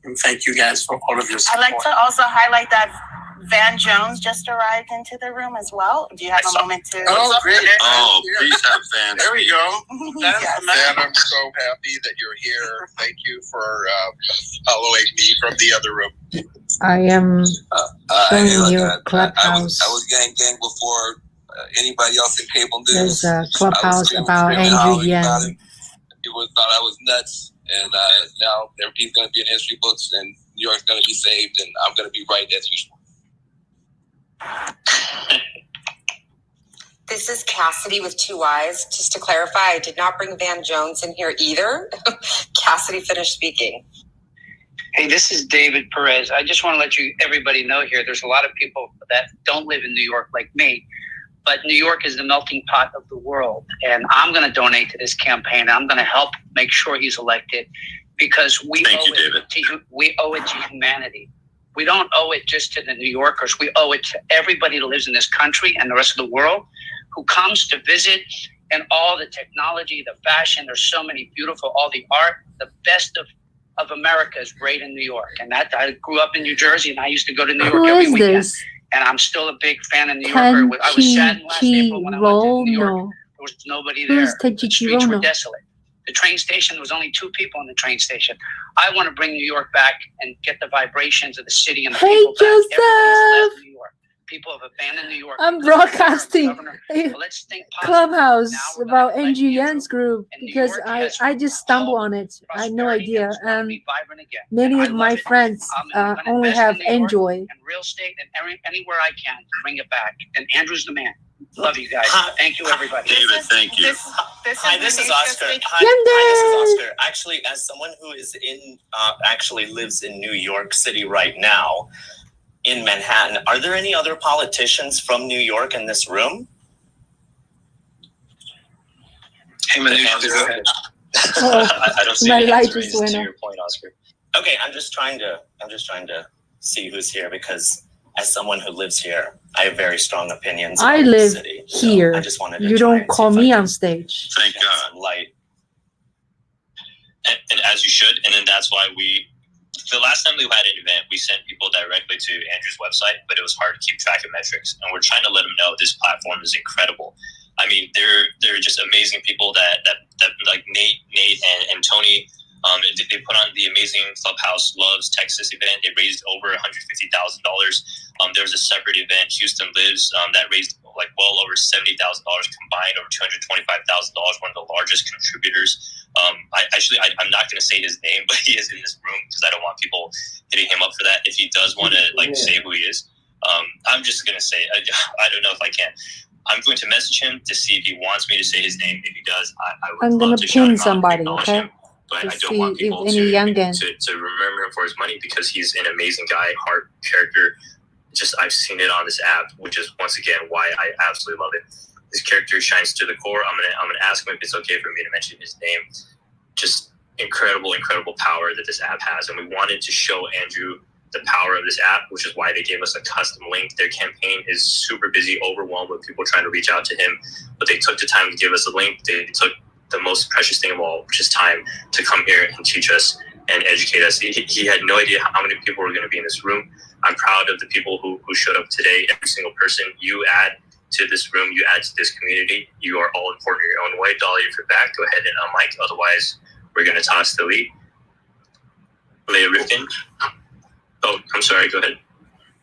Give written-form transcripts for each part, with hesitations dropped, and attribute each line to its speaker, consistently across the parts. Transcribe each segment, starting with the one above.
Speaker 1: And thank you guys for all of your support.
Speaker 2: I'd like to also highlight that Van Jones just arrived into the room as well. Do you have a moment to?
Speaker 1: Oh, great.
Speaker 3: Oh, please have Van.
Speaker 1: There we go.
Speaker 2: Yes.
Speaker 3: Van, I'm so happy that you're here. Thank you for following me from the other room.
Speaker 4: I am showing you Clubhouse.
Speaker 5: I was gang before anybody else in cable news.
Speaker 4: There's a Clubhouse about Andrew Yang.
Speaker 5: People thought I was nuts, and now everything's going to be in history books, and New York's going to be saved, and I'm going to be right as usual.
Speaker 6: This is Cassidy with 2 Y's. Just to clarify, I did not bring Van Jones in here either. Cassidy finished speaking.
Speaker 7: Hey, this is David Perez. I just want to let everybody know here, there's a lot of people that don't live in New York like me, but New York is the melting pot of the world. And I'm going to donate to this campaign. I'm going to help make sure he's elected because we owe it to humanity. We don't owe it just to the New Yorkers. We owe it to everybody that lives in this country and the rest of the world who comes to visit, and all the technology, the fashion. There's so many beautiful, all the art, the best of America is great in New York. And that I grew up in New Jersey, and I used to go to New York every weekend.
Speaker 4: This?
Speaker 7: And I'm still a big fan of New Yorker. I was sad last April when I went to New York. There was nobody there. The streets were desolate. The train station, there was only 2 people in the train station. I want to bring New York back and get the vibrations of the city and the people back. Everybody's left New York. People have abandoned New York.
Speaker 4: I'm broadcasting
Speaker 7: let's think
Speaker 4: Clubhouse about Andrew Yang's group because I just stumbled on it. I had no idea. And many of my friends only have Android.
Speaker 7: And real estate and anywhere I can to bring it back. And Andrew's the man. Love you guys. Thank you, everybody.
Speaker 3: David, thank you.
Speaker 8: Hi, this is Oscar. Hi, this is Oscar. Actually, as someone who is actually lives in New York City right now, in Manhattan, are there any other politicians from New York in this room?
Speaker 3: Hey, Manish, go ahead.
Speaker 8: I don't see
Speaker 4: my
Speaker 8: any
Speaker 4: light
Speaker 8: answers
Speaker 4: just went
Speaker 8: to
Speaker 4: off.
Speaker 8: your point, Oscar. Okay, I'm just trying to see who's here because as someone who lives here, I have very strong opinions
Speaker 4: I
Speaker 8: about the
Speaker 4: live
Speaker 8: city.
Speaker 4: here.
Speaker 8: So I just wanted to
Speaker 4: You
Speaker 8: try
Speaker 4: don't
Speaker 8: and see
Speaker 4: call
Speaker 8: if I
Speaker 4: me
Speaker 8: can
Speaker 4: on stage.
Speaker 3: Thank
Speaker 8: shed
Speaker 3: God.
Speaker 8: some light.
Speaker 9: And as you should. And then that's why the last time we had an event, we sent people directly to Andrew's website, but it was hard to keep track of metrics. And we're trying to let them know this platform is incredible. I mean, they're just amazing people that like Nate and Tony. They put on the amazing Clubhouse Loves Texas event. It raised over $150,000. There was a separate event, Houston Lives, that raised like well over $70,000 combined, over $225,000. One of the largest contributors. I'm not going to say his name, but he is in this room because I don't want people hitting him up for that. If he does want to say who he is, I'm just going to say I don't know if I can. I'm going to message him to see if he wants me to say his name. If he does, I would
Speaker 4: I'm
Speaker 9: love
Speaker 4: gonna
Speaker 9: to shout
Speaker 4: pin
Speaker 9: him out and
Speaker 4: somebody,
Speaker 9: acknowledge
Speaker 4: okay?
Speaker 9: him. But
Speaker 4: To
Speaker 9: I don't want
Speaker 4: see if
Speaker 9: people
Speaker 4: any
Speaker 9: to remember him for his money because he's an amazing guy, heart character. Just I've seen it on this app, which is once again why I absolutely love it. His character shines to the core. I'm gonna ask him if it's okay for me to mention his name. Just incredible power that this app has, and we wanted to show Andrew the power of this app, which is why they gave us a custom link. Their campaign is super busy, overwhelmed with people trying to reach out to him, but they took the time to give us a link. They took the most precious thing of all, which is time, to come here and teach us and educate us. He had no idea how many people were going to be in this room. I'm proud of the people who showed up today. Every single person you add to this room, you add to this community. You are all important in your own way. Dolly, if you're back, go ahead and unmic. Otherwise, we're going to toss the lead. Leah Rifkin. Oh, I'm sorry. Go ahead.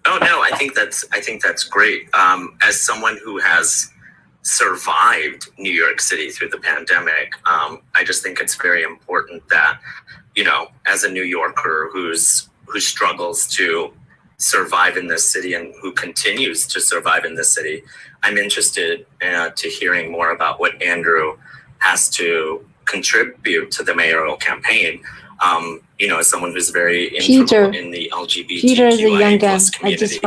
Speaker 8: Oh no, I think that's great. As someone who has survived New York City through the pandemic, I just think it's very important that, as a New Yorker who struggles to survive in this city and who continues to survive in this city, I'm interested to hearing more about what Andrew has to contribute to the mayoral campaign. As someone who's very integral in the LGBTQIA plus community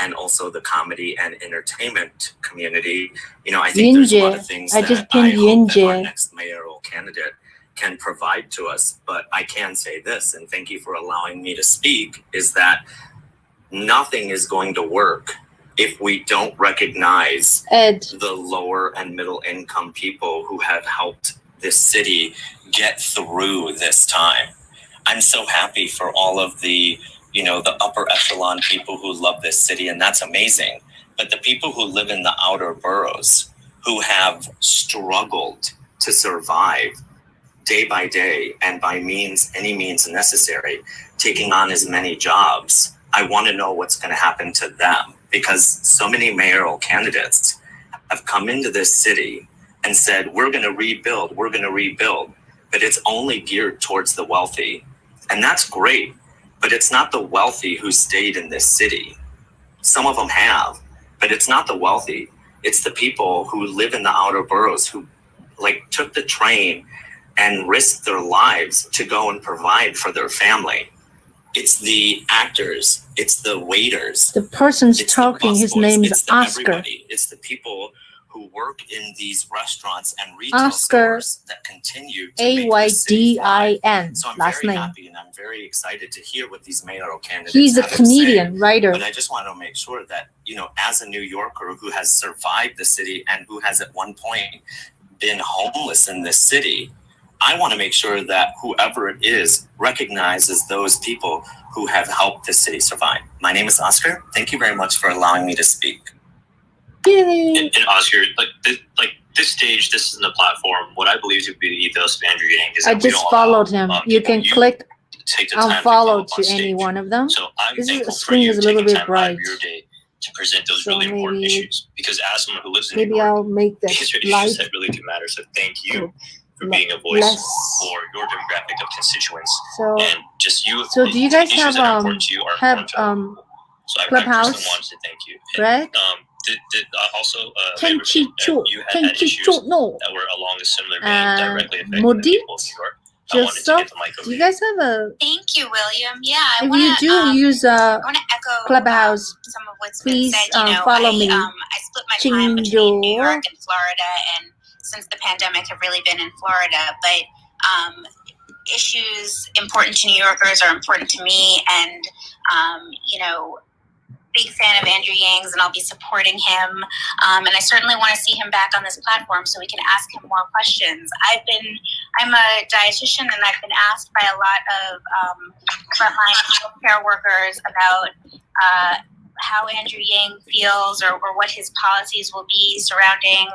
Speaker 8: and also the comedy and entertainment community, I think there's a lot of things that I hope that our next mayoral candidate can provide to us. But I can say this, and thank you for allowing me to speak, is that nothing is going to work if we don't recognize the lower and middle income people who have helped this city get through this time. I'm so happy for all of the, the upper echelon people who love this city, and that's amazing. But the people who live in the outer boroughs, who have struggled to survive day by day and by any means necessary, taking on as many jobs, I want to know what's going to happen to them, because so many mayoral candidates have come into this city and said, we're going to rebuild, but it's only geared towards the wealthy. And that's great, but it's not the wealthy who stayed in this city. Some of them have, but it's not the wealthy. It's the people who live in the outer boroughs who took the train and risked their lives to go and provide for their family. It's the actors, it's the waiters.
Speaker 4: The person's talking, his name is Oscar.
Speaker 8: It's the people who work in these restaurants and retail stores that continue to
Speaker 4: Aydin,
Speaker 8: so I'm
Speaker 4: last
Speaker 8: very
Speaker 4: name.
Speaker 8: happy and I'm very excited to hear what these mayoral candidates
Speaker 4: He's a
Speaker 8: have to
Speaker 4: comedian,
Speaker 8: say.
Speaker 4: writer.
Speaker 8: But I just want to make sure that, as a New Yorker who has survived the city and who has at one point been homeless in this city, I want to make sure that whoever it is recognizes those people who have helped this city survive. My name is Oscar. Thank you very much for allowing me to speak.
Speaker 9: And Oscar, this stage, this isn't a platform. What I believe to be the ethos of Andrew Yang is that
Speaker 4: I just followed him. You can click
Speaker 9: take the time
Speaker 4: unfollow
Speaker 9: to
Speaker 4: to any one of them.
Speaker 9: So I'm
Speaker 4: This
Speaker 9: thankful for
Speaker 4: screen
Speaker 9: you
Speaker 4: is a little
Speaker 9: taking
Speaker 4: bit
Speaker 9: time
Speaker 4: bright.
Speaker 9: out of your day to present those
Speaker 4: So
Speaker 9: really important
Speaker 4: maybe-
Speaker 9: issues. Because as someone who lives in New
Speaker 4: Maybe
Speaker 9: York,
Speaker 4: I'll make that
Speaker 9: these are
Speaker 4: light.
Speaker 9: issues that really do matter. So thank you for being a voice
Speaker 4: less.
Speaker 9: for your demographic of constituents.
Speaker 4: So
Speaker 9: And just you.
Speaker 4: So do you guys
Speaker 9: issues
Speaker 4: have
Speaker 9: that are important to you are important to us. So I
Speaker 4: Clubhouse?
Speaker 9: personally wanted to thank you.
Speaker 4: Right?
Speaker 9: Also,
Speaker 4: Tenchi
Speaker 9: you had issues
Speaker 4: no.
Speaker 9: that were along a similar vein directly affecting the
Speaker 4: Modit?
Speaker 9: people of New York. I wanted to
Speaker 4: Joseph,
Speaker 9: get the mic over
Speaker 4: do you
Speaker 9: to
Speaker 4: guys have a?
Speaker 2: Thank you, William. Yeah, I
Speaker 4: If
Speaker 2: want
Speaker 4: you do use
Speaker 2: I want to echo
Speaker 4: Clubhouse,
Speaker 2: some of what's
Speaker 4: please,
Speaker 2: been said.
Speaker 4: follow me.
Speaker 2: I split my time between New
Speaker 4: Chinjo.
Speaker 2: York and Florida, and since the pandemic, have really been in Florida. But issues important to New Yorkers are important to me, and big fan of Andrew Yang's, and I'll be supporting him. And I certainly want to see him back on this platform so we can ask him more questions. I'm a dietitian, and I've been asked by a lot of frontline healthcare workers about how Andrew Yang feels or what his policies will be surrounding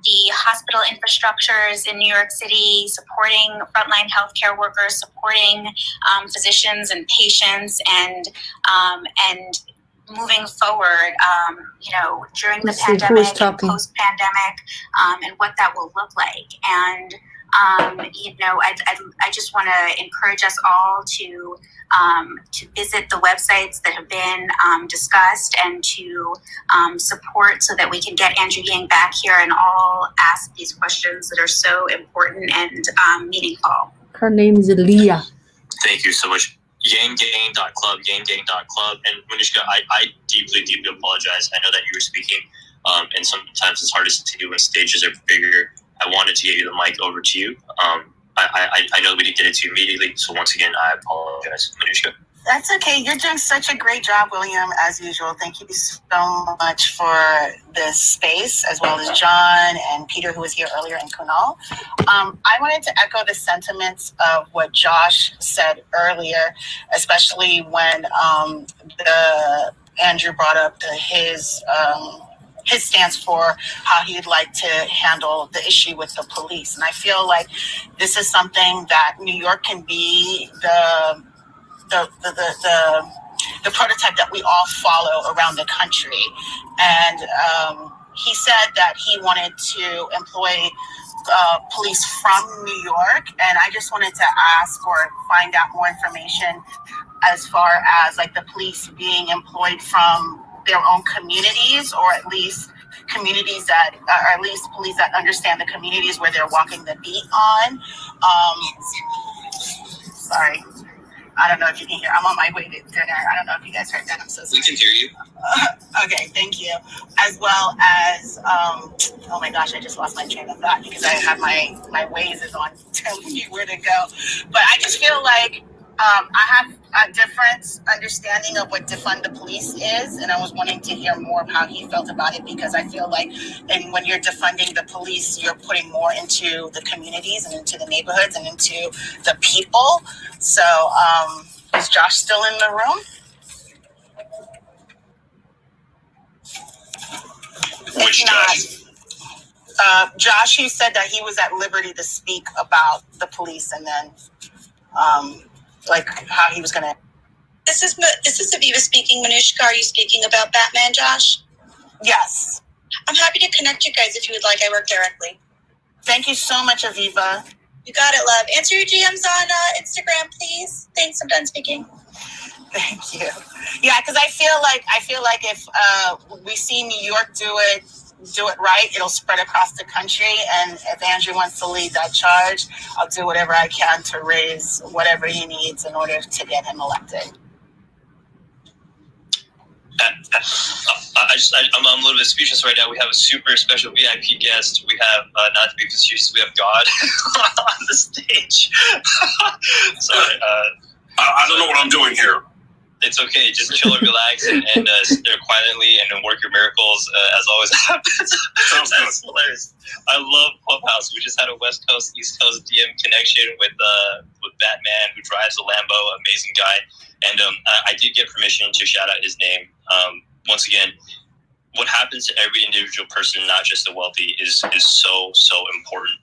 Speaker 2: the hospital infrastructures in New York City, supporting frontline healthcare workers, supporting physicians and patients, and moving forward, during the
Speaker 4: Let's see, who is
Speaker 2: pandemic and
Speaker 4: talking?
Speaker 2: post-pandemic, and what that will look like. And I just want to encourage us all to visit the websites that have been discussed and to support so that we can get Andrew Yang back here and all ask these questions that are so important and meaningful.
Speaker 4: Her name is Leah.
Speaker 9: Thank you so much. Yanggang.club, Yanggang.club. And Manishka, I deeply, deeply apologize. I know that you were speaking, and sometimes it's hardest to do when stages are bigger. I wanted to get you the mic over to you. I know we didn't get it to you immediately, so once again, I apologize. Manishka?
Speaker 2: That's okay. You're doing such a great job, William, as usual. Thank you so much for this space, as well as John and Peter, who was here earlier, and Kunal. I wanted to echo the sentiments of what Josh said earlier, especially when Andrew brought up his stance for how he'd like to handle the issue with the police. And I feel like this is something that New York can be the prototype that we all follow around the country. And he said that he wanted to employ police from New York. And I just wanted to ask or find out more information as far as like the police being employed from their own communities, or at least communities that, or at least police that understand the communities where they're walking the beat on. Sorry, I don't know if you can hear. I'm on my way to dinner. I don't know if you guys heard that. I'm so sorry.
Speaker 5: We can hear you.
Speaker 2: Okay, thank you. As well as, oh my gosh, I just lost my train of thought because I have my Waze is on telling me where to go. But I just feel like I have a different understanding of what defund the police is, and I was wanting to hear more of how he felt about it, because I feel like, and when you're defunding the police, you're putting more into the communities and into the neighborhoods and into the people. So, is Josh still in the room?
Speaker 3: Which Josh?
Speaker 2: Josh, he said that he was at liberty to speak about the police, and then, like how he was gonna. This is Aviva speaking. Manishka, are you speaking about Batman, Josh? Yes. I'm happy to connect you guys if you would like. I work directly. Thank you so much, Aviva. You got it, love. Answer your DMs on Instagram, please. Thanks. I'm done speaking. Thank you. Yeah, because I feel like if we see New York do it right, it'll spread across the country. And if Andrew wants to lead that charge, I'll do whatever I can to raise whatever he needs in order to get him elected.
Speaker 9: I'm a little bit speechless right now. We have a super special VIP guest. We have, not to be facetious, we have God on the stage. Sorry.
Speaker 3: I don't know what I'm doing here.
Speaker 9: It's okay. Just chill and relax and sit there quietly and work your miracles as always happens. That's hilarious. I love Clubhouse. We just had a West Coast, East Coast DM connection with Batman, who drives a Lambo. Amazing guy. And I did get permission to shout out his name. Once again, what happens to every individual person, not just the wealthy, is so important.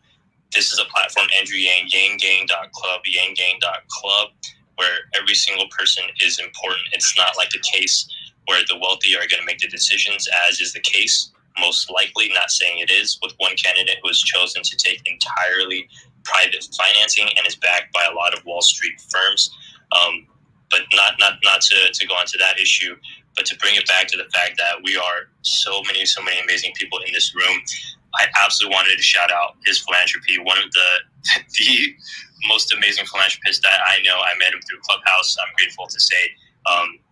Speaker 9: This is a platform, Andrew Yang, yanggang.club, where every single person is important. It's not like a case where the wealthy are going to make the decisions, as is the case, most likely, not saying it is, with one candidate who has chosen to take entirely private financing and is backed by a lot of Wall Street firms. But not to go into that issue, but to bring it back to the fact that we are so many amazing people in this room. I absolutely wanted to shout out his philanthropy. One of the most amazing philanthropists that I know. I met him through Clubhouse. I'm grateful to say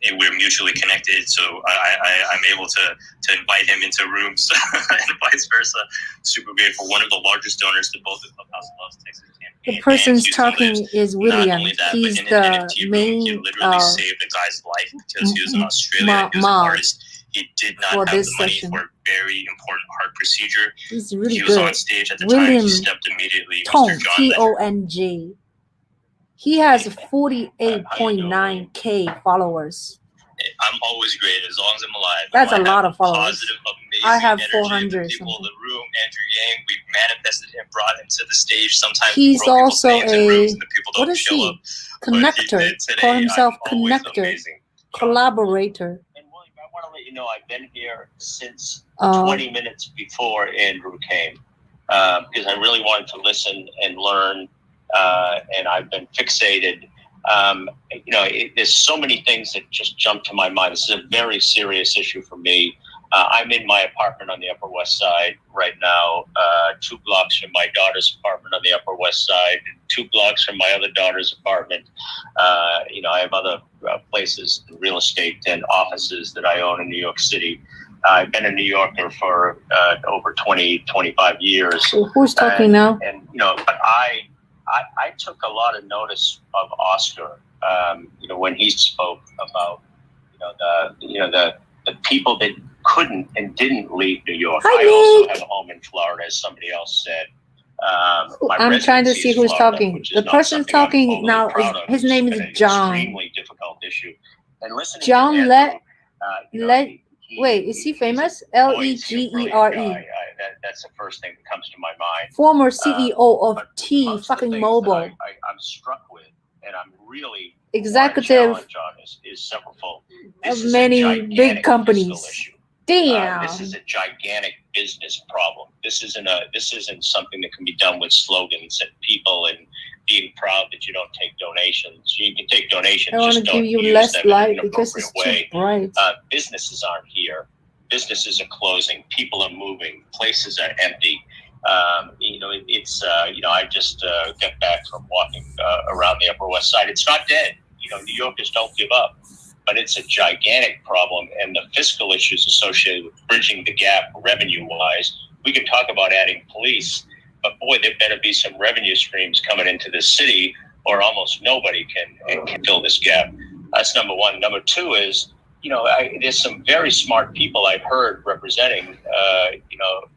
Speaker 9: and we're mutually connected. So I'm able to invite him into rooms and vice versa. Super grateful. One of the largest donors to both the Clubhouse Loves Texas campaign.
Speaker 4: The person's talking is William. He's the main
Speaker 9: he literally saved the guy's life because he was in Australia. He was an artist. He did not have the money for a very important heart procedure.
Speaker 4: He's really
Speaker 9: he was
Speaker 4: good.
Speaker 9: on stage at the
Speaker 4: William
Speaker 9: time. He stepped immediately.
Speaker 4: Tong,
Speaker 9: Mr. John
Speaker 4: Tong. He has 48.9K followers.
Speaker 9: I'm always great as long as I'm alive.
Speaker 4: That's a lot of followers.
Speaker 9: Positive, amazing
Speaker 4: I have
Speaker 9: energy.
Speaker 4: 400
Speaker 9: People in the room, Andrew Yang, we manifested him, brought him to the stage. Sometimes
Speaker 4: he's also a
Speaker 9: what is
Speaker 4: he? Connector. Call himself connector, collaborator.
Speaker 10: And William, I want to let you know I've been here since 20 minutes before Andrew came because I really wanted to listen and learn, and I've been fixated. There's so many things that just jump to my mind. This is a very serious issue for me. I'm in my apartment on the Upper West Side right now, 2 blocks from my daughter's apartment on the Upper West Side, 2 blocks from my other daughter's apartment. I have other places, real estate and offices that I own in New York City. I've been a New Yorker for over 25 years.
Speaker 4: So who's talking now?
Speaker 10: But I took a lot of notice of Oscar, when he spoke about, the people that couldn't and didn't leave New York.
Speaker 4: Hi,
Speaker 10: I also
Speaker 4: Nick.
Speaker 10: have a home in Florida, as somebody else said.
Speaker 4: I'm trying to see who's
Speaker 10: Florida,
Speaker 4: talking.
Speaker 10: which is
Speaker 4: The
Speaker 10: not
Speaker 4: person
Speaker 10: something I'm
Speaker 4: talking
Speaker 10: overly
Speaker 4: now
Speaker 10: proud of.
Speaker 4: his name
Speaker 10: It's
Speaker 4: is
Speaker 10: been an
Speaker 4: John.
Speaker 10: Extremely difficult issue. And listening
Speaker 4: John
Speaker 10: to Andrew,
Speaker 4: wait, is he famous?
Speaker 10: he's a brilliant
Speaker 4: Legere.
Speaker 10: guy. That's the first thing that comes to my mind.
Speaker 4: Former CEO of
Speaker 10: But
Speaker 4: T
Speaker 10: most of the
Speaker 4: fucking
Speaker 10: things
Speaker 4: Mobile.
Speaker 10: that I'm struck with, and I'm really
Speaker 4: Executive
Speaker 10: want to challenge on is severalfold.
Speaker 4: of many big companies. Damn.
Speaker 10: This is a gigantic business problem. This isn't something that can be done with slogans and people and being proud that you don't take donations. You can take donations.
Speaker 4: I want to
Speaker 10: just don't
Speaker 4: give you
Speaker 10: use
Speaker 4: less
Speaker 10: them in
Speaker 4: light
Speaker 10: an
Speaker 4: because it's
Speaker 10: appropriate
Speaker 4: too
Speaker 10: way.
Speaker 4: bright.
Speaker 10: Businesses aren't here. Businesses are closing. People are moving. Places are empty. I just got back from walking around the Upper West Side. It's not dead. New Yorkers don't give up, but it's a gigantic problem. And the fiscal issues associated with bridging the gap revenue-wise, we can talk about adding police, but boy, there better be some revenue streams coming into this city or almost nobody can fill this gap. That's number one. Number two is, there's some very smart people I've heard representing,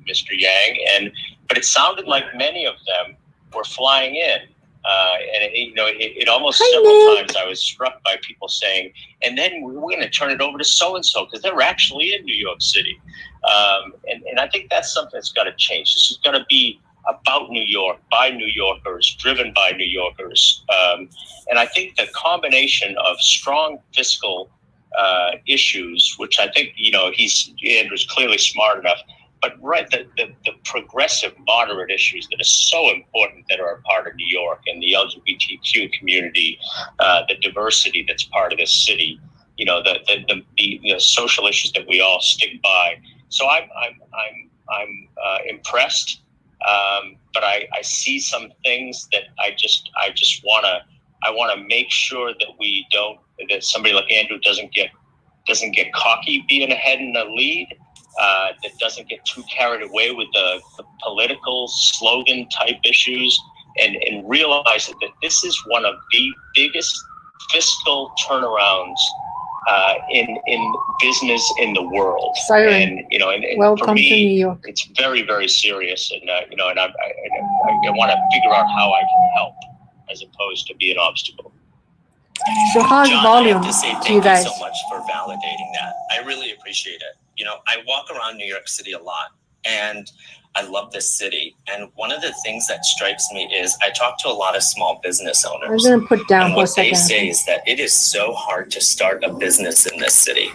Speaker 10: Mr. Yang, but it sounded like many of them were flying in. It almost several times I was struck by people saying, and then we're going to turn it over to so-and-so because they're actually in New York City. And I think that's something that's got to change. This is going to be about New York, by New Yorkers, driven by New Yorkers. And I think the combination of strong fiscal issues, which I think, Andrew's clearly smart enough, but the progressive, moderate issues that are so important that are a part of New York, and the LGBTQ community, the diversity that's part of this city, the social issues that we all stick by. So I'm impressed, but I see some things that I just want to make sure that somebody like Andrew doesn't get cocky being ahead in the lead. That doesn't get too carried away with the political slogan type issues, and realize that this is one of the biggest fiscal turnarounds in business in the world.
Speaker 4: Siren.
Speaker 10: And
Speaker 4: Welcome
Speaker 10: for me,
Speaker 4: to New York.
Speaker 10: it's very, very serious, and I want to figure out how I can help as opposed to be an obstacle.
Speaker 4: So how's
Speaker 8: John,
Speaker 4: volume
Speaker 8: I have to say
Speaker 4: to
Speaker 8: thank
Speaker 4: you
Speaker 8: you
Speaker 4: guys?
Speaker 8: so much for validating that. I really appreciate it. I walk around New York City a lot, and I love this city. And one of the things that strikes me is I talk to a lot of small business owners.
Speaker 4: I'm gonna put down
Speaker 8: and
Speaker 4: for a
Speaker 8: what they
Speaker 4: second.
Speaker 8: say is that it is so hard to start a business in this city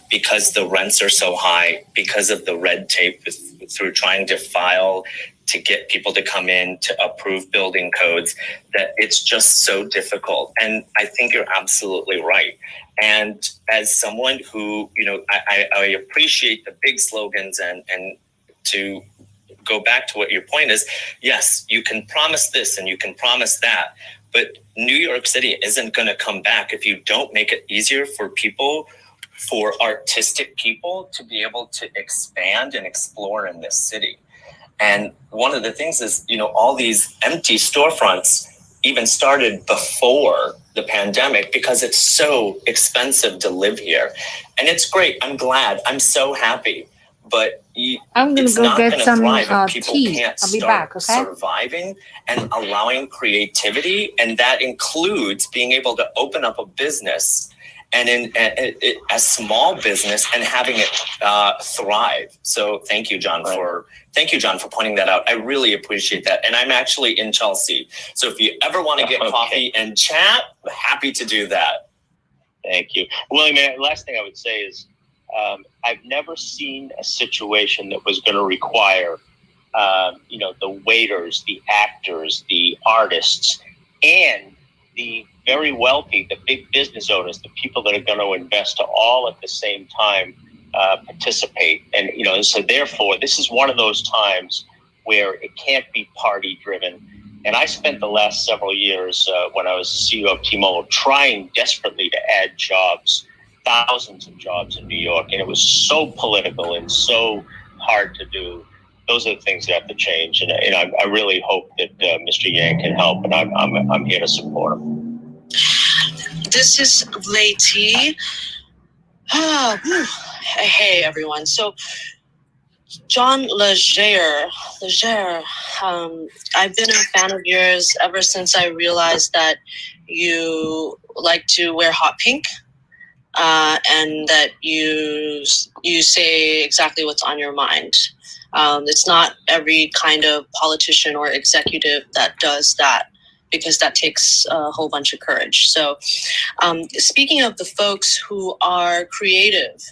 Speaker 8: because the rents are so high, because of the red tape through trying to file to get people to come in to approve building codes, that it's just so difficult. And I think you're absolutely right. And as someone who, I appreciate the big slogans, and to go back to what your point is, yes, you can promise this and you can promise that, but New York City isn't going to come back if you don't make it easier for people, for artistic people to be able to expand and explore in this city. And one of the things is, all these empty storefronts even started before the pandemic because it's so expensive to live here. And it's great. I'm glad. I'm so happy. But
Speaker 4: I'm gonna
Speaker 8: it's
Speaker 4: go
Speaker 8: not
Speaker 4: get
Speaker 8: gonna
Speaker 4: some
Speaker 8: thrive if people
Speaker 4: tea.
Speaker 8: can't
Speaker 4: I'll be
Speaker 8: start
Speaker 4: back, okay?
Speaker 8: surviving and allowing creativity. And that includes being able to open up a business and in a small business and having it thrive. So thank you, John, for pointing that out. I really appreciate that. And I'm actually in Chelsea. So if you ever want to get coffee and chat, I'm happy to do that.
Speaker 10: Thank you. Willie, man, last thing I would say is I've never seen a situation that was going to require, the waiters, the actors, the artists, and the very wealthy, the big business owners, the people that are going to invest all at the same time participate. And, so therefore, this is one of those times where it can't be party driven. And I spent the last several years when I was CEO of T-Mobile trying desperately to add jobs, thousands of jobs in New York. And it was so political and so hard to do. Those are the things that have to change. And I really hope that Mr. Yang can help. And I'm here to support him.
Speaker 11: This is Lady. Hey, everyone. So, John Legere, I've been a fan of yours ever since I realized that you like to wear hot pink, and that you say exactly what's on your mind. It's not every kind of politician or executive that does that, because that takes a whole bunch of courage. So speaking of the folks who are creative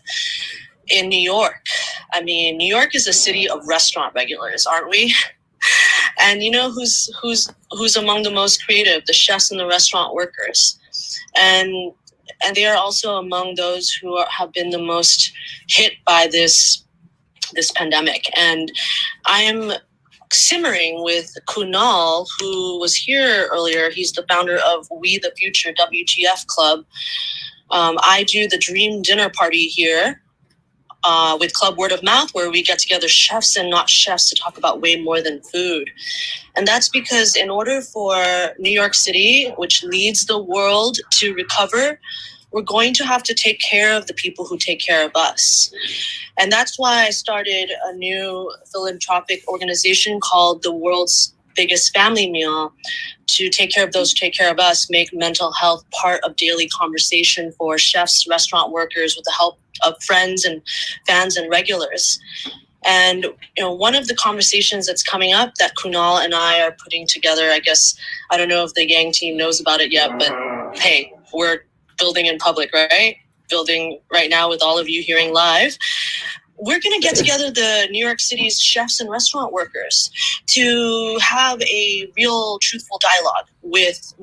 Speaker 11: in New York, I mean, New York is a city of restaurant regulars, aren't we? And who's among the most creative? The chefs and the restaurant workers. And they are also among those who have been the most hit by this pandemic. And I am simmering with Kunal, who was here earlier. He's the founder of We the Future WTF Club. I do the Dream Dinner Party here with Club Word of Mouth, where we get together chefs and not chefs to talk about way more than food. And that's because in order for New York City, which leads the world, to recover, we're going to have to take care of the people who take care of us. And that's why I started a new philanthropic organization called The World's Biggest Family Meal, to take care of those who take care of us, make mental health part of daily conversation for chefs, restaurant workers, with the help of friends and fans and regulars. And one of the conversations that's coming up that Kunal and I are putting together, I guess, I don't know if the Yang team knows about it yet, but hey, we're building in public, right? Building right now with all of you hearing live. We're going to get together the New York City's chefs and restaurant workers to have a real, truthful dialogue with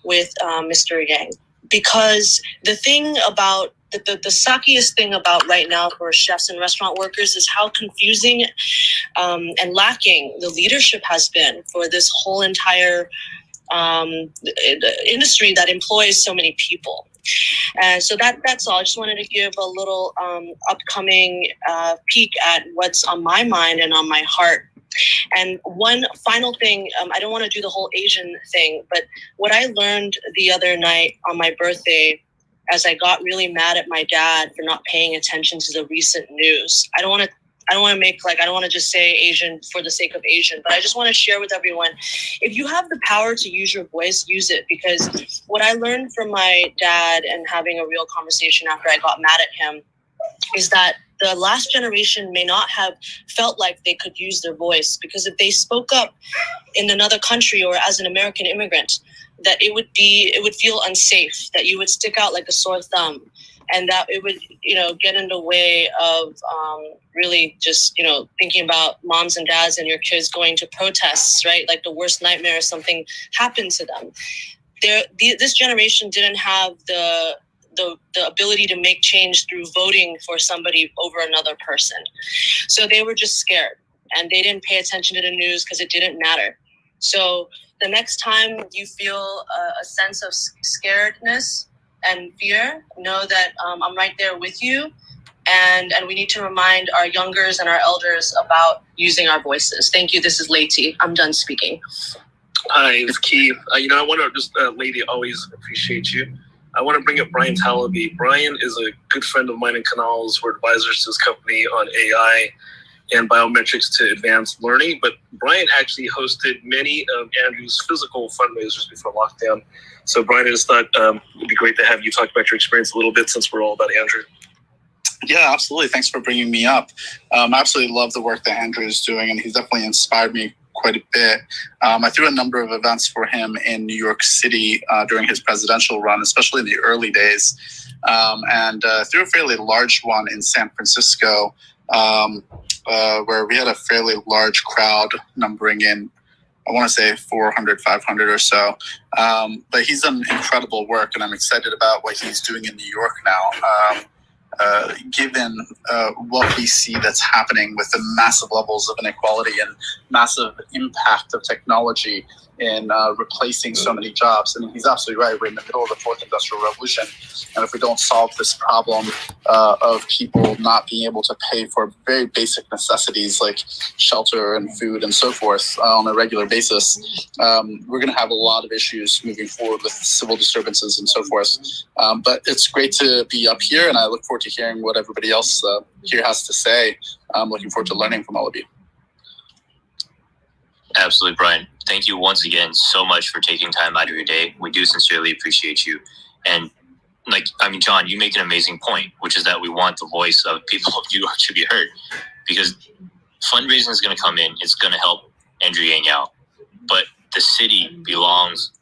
Speaker 11: Mr. Yang. Because the thing about the suckiest thing about right now for chefs and restaurant workers is how confusing and lacking the leadership has been for this whole entire industry that employs so many people. And so that's all. I just wanted to give a little upcoming peek at what's on my mind and on my heart. And one final thing, I don't want to do the whole Asian thing, but what I learned the other night on my birthday, as I got really mad at my dad for not paying attention to the recent news. I don't want to just say Asian for the sake of Asian, but I just want to share with everyone, if you have the power to use your voice, use it. Because what I learned from my dad and having a real conversation after I got mad at him is that the last generation may not have felt like they could use their voice, because if they spoke up in another country or as an American immigrant, that it would feel unsafe, that you would stick out like a sore thumb, and that it would, get in the way of really just, thinking about moms and dads and your kids going to protests, right? Like the worst nightmare if something happened to them. This generation didn't have the ability to make change through voting for somebody over another person. So they were just scared, and they didn't pay attention to the news because it didn't matter. So the next time you feel a sense of scaredness and fear, know that I'm right there with you. And we need to remind our youngers and our elders about using our voices. Thank you. This is Leti. I'm done speaking.
Speaker 1: Hi, it's Keith. I want to just, Lady, always appreciate you. I want to bring up Brian Talaby. Brian is a good friend of mine in Canals. We're advisors to his company on AI and biometrics to advanced learning. But Brian actually hosted many of Andrew's physical fundraisers before lockdown. So Brian, I just thought it'd be great to have you talk about your experience a little bit, since we're all about Andrew.
Speaker 12: Yeah, absolutely. Thanks for bringing me up. I absolutely love the work that Andrew is doing, and he's definitely inspired me quite a bit. I threw a number of events for him in New York City during his presidential run, especially in the early days, and threw a fairly large one in San Francisco, where we had a fairly large crowd numbering in, I want to say 400, 500 or so. But he's done incredible work, and I'm excited about what he's doing in New York now. Given what we see that's happening with the massive levels of inequality and massive impact of technology in replacing so many jobs. I mean, he's absolutely right. We're in the middle of the fourth industrial revolution. And if we don't solve this problem of people not being able to pay for very basic necessities like shelter and food and so forth on a regular basis, we're going to have a lot of issues moving forward with civil disturbances and so forth. But it's great to be up here, and I look forward to hearing what everybody else here has to say. I'm looking forward to learning from all of you.
Speaker 9: Absolutely, Brian. Thank you once again so much for taking time out of your day. We do sincerely appreciate you. And John, you make an amazing point, which is that we want the voice of people of New York to be heard, because fundraising is going to come in. It's going to help Andrew Yang out. But the city belongs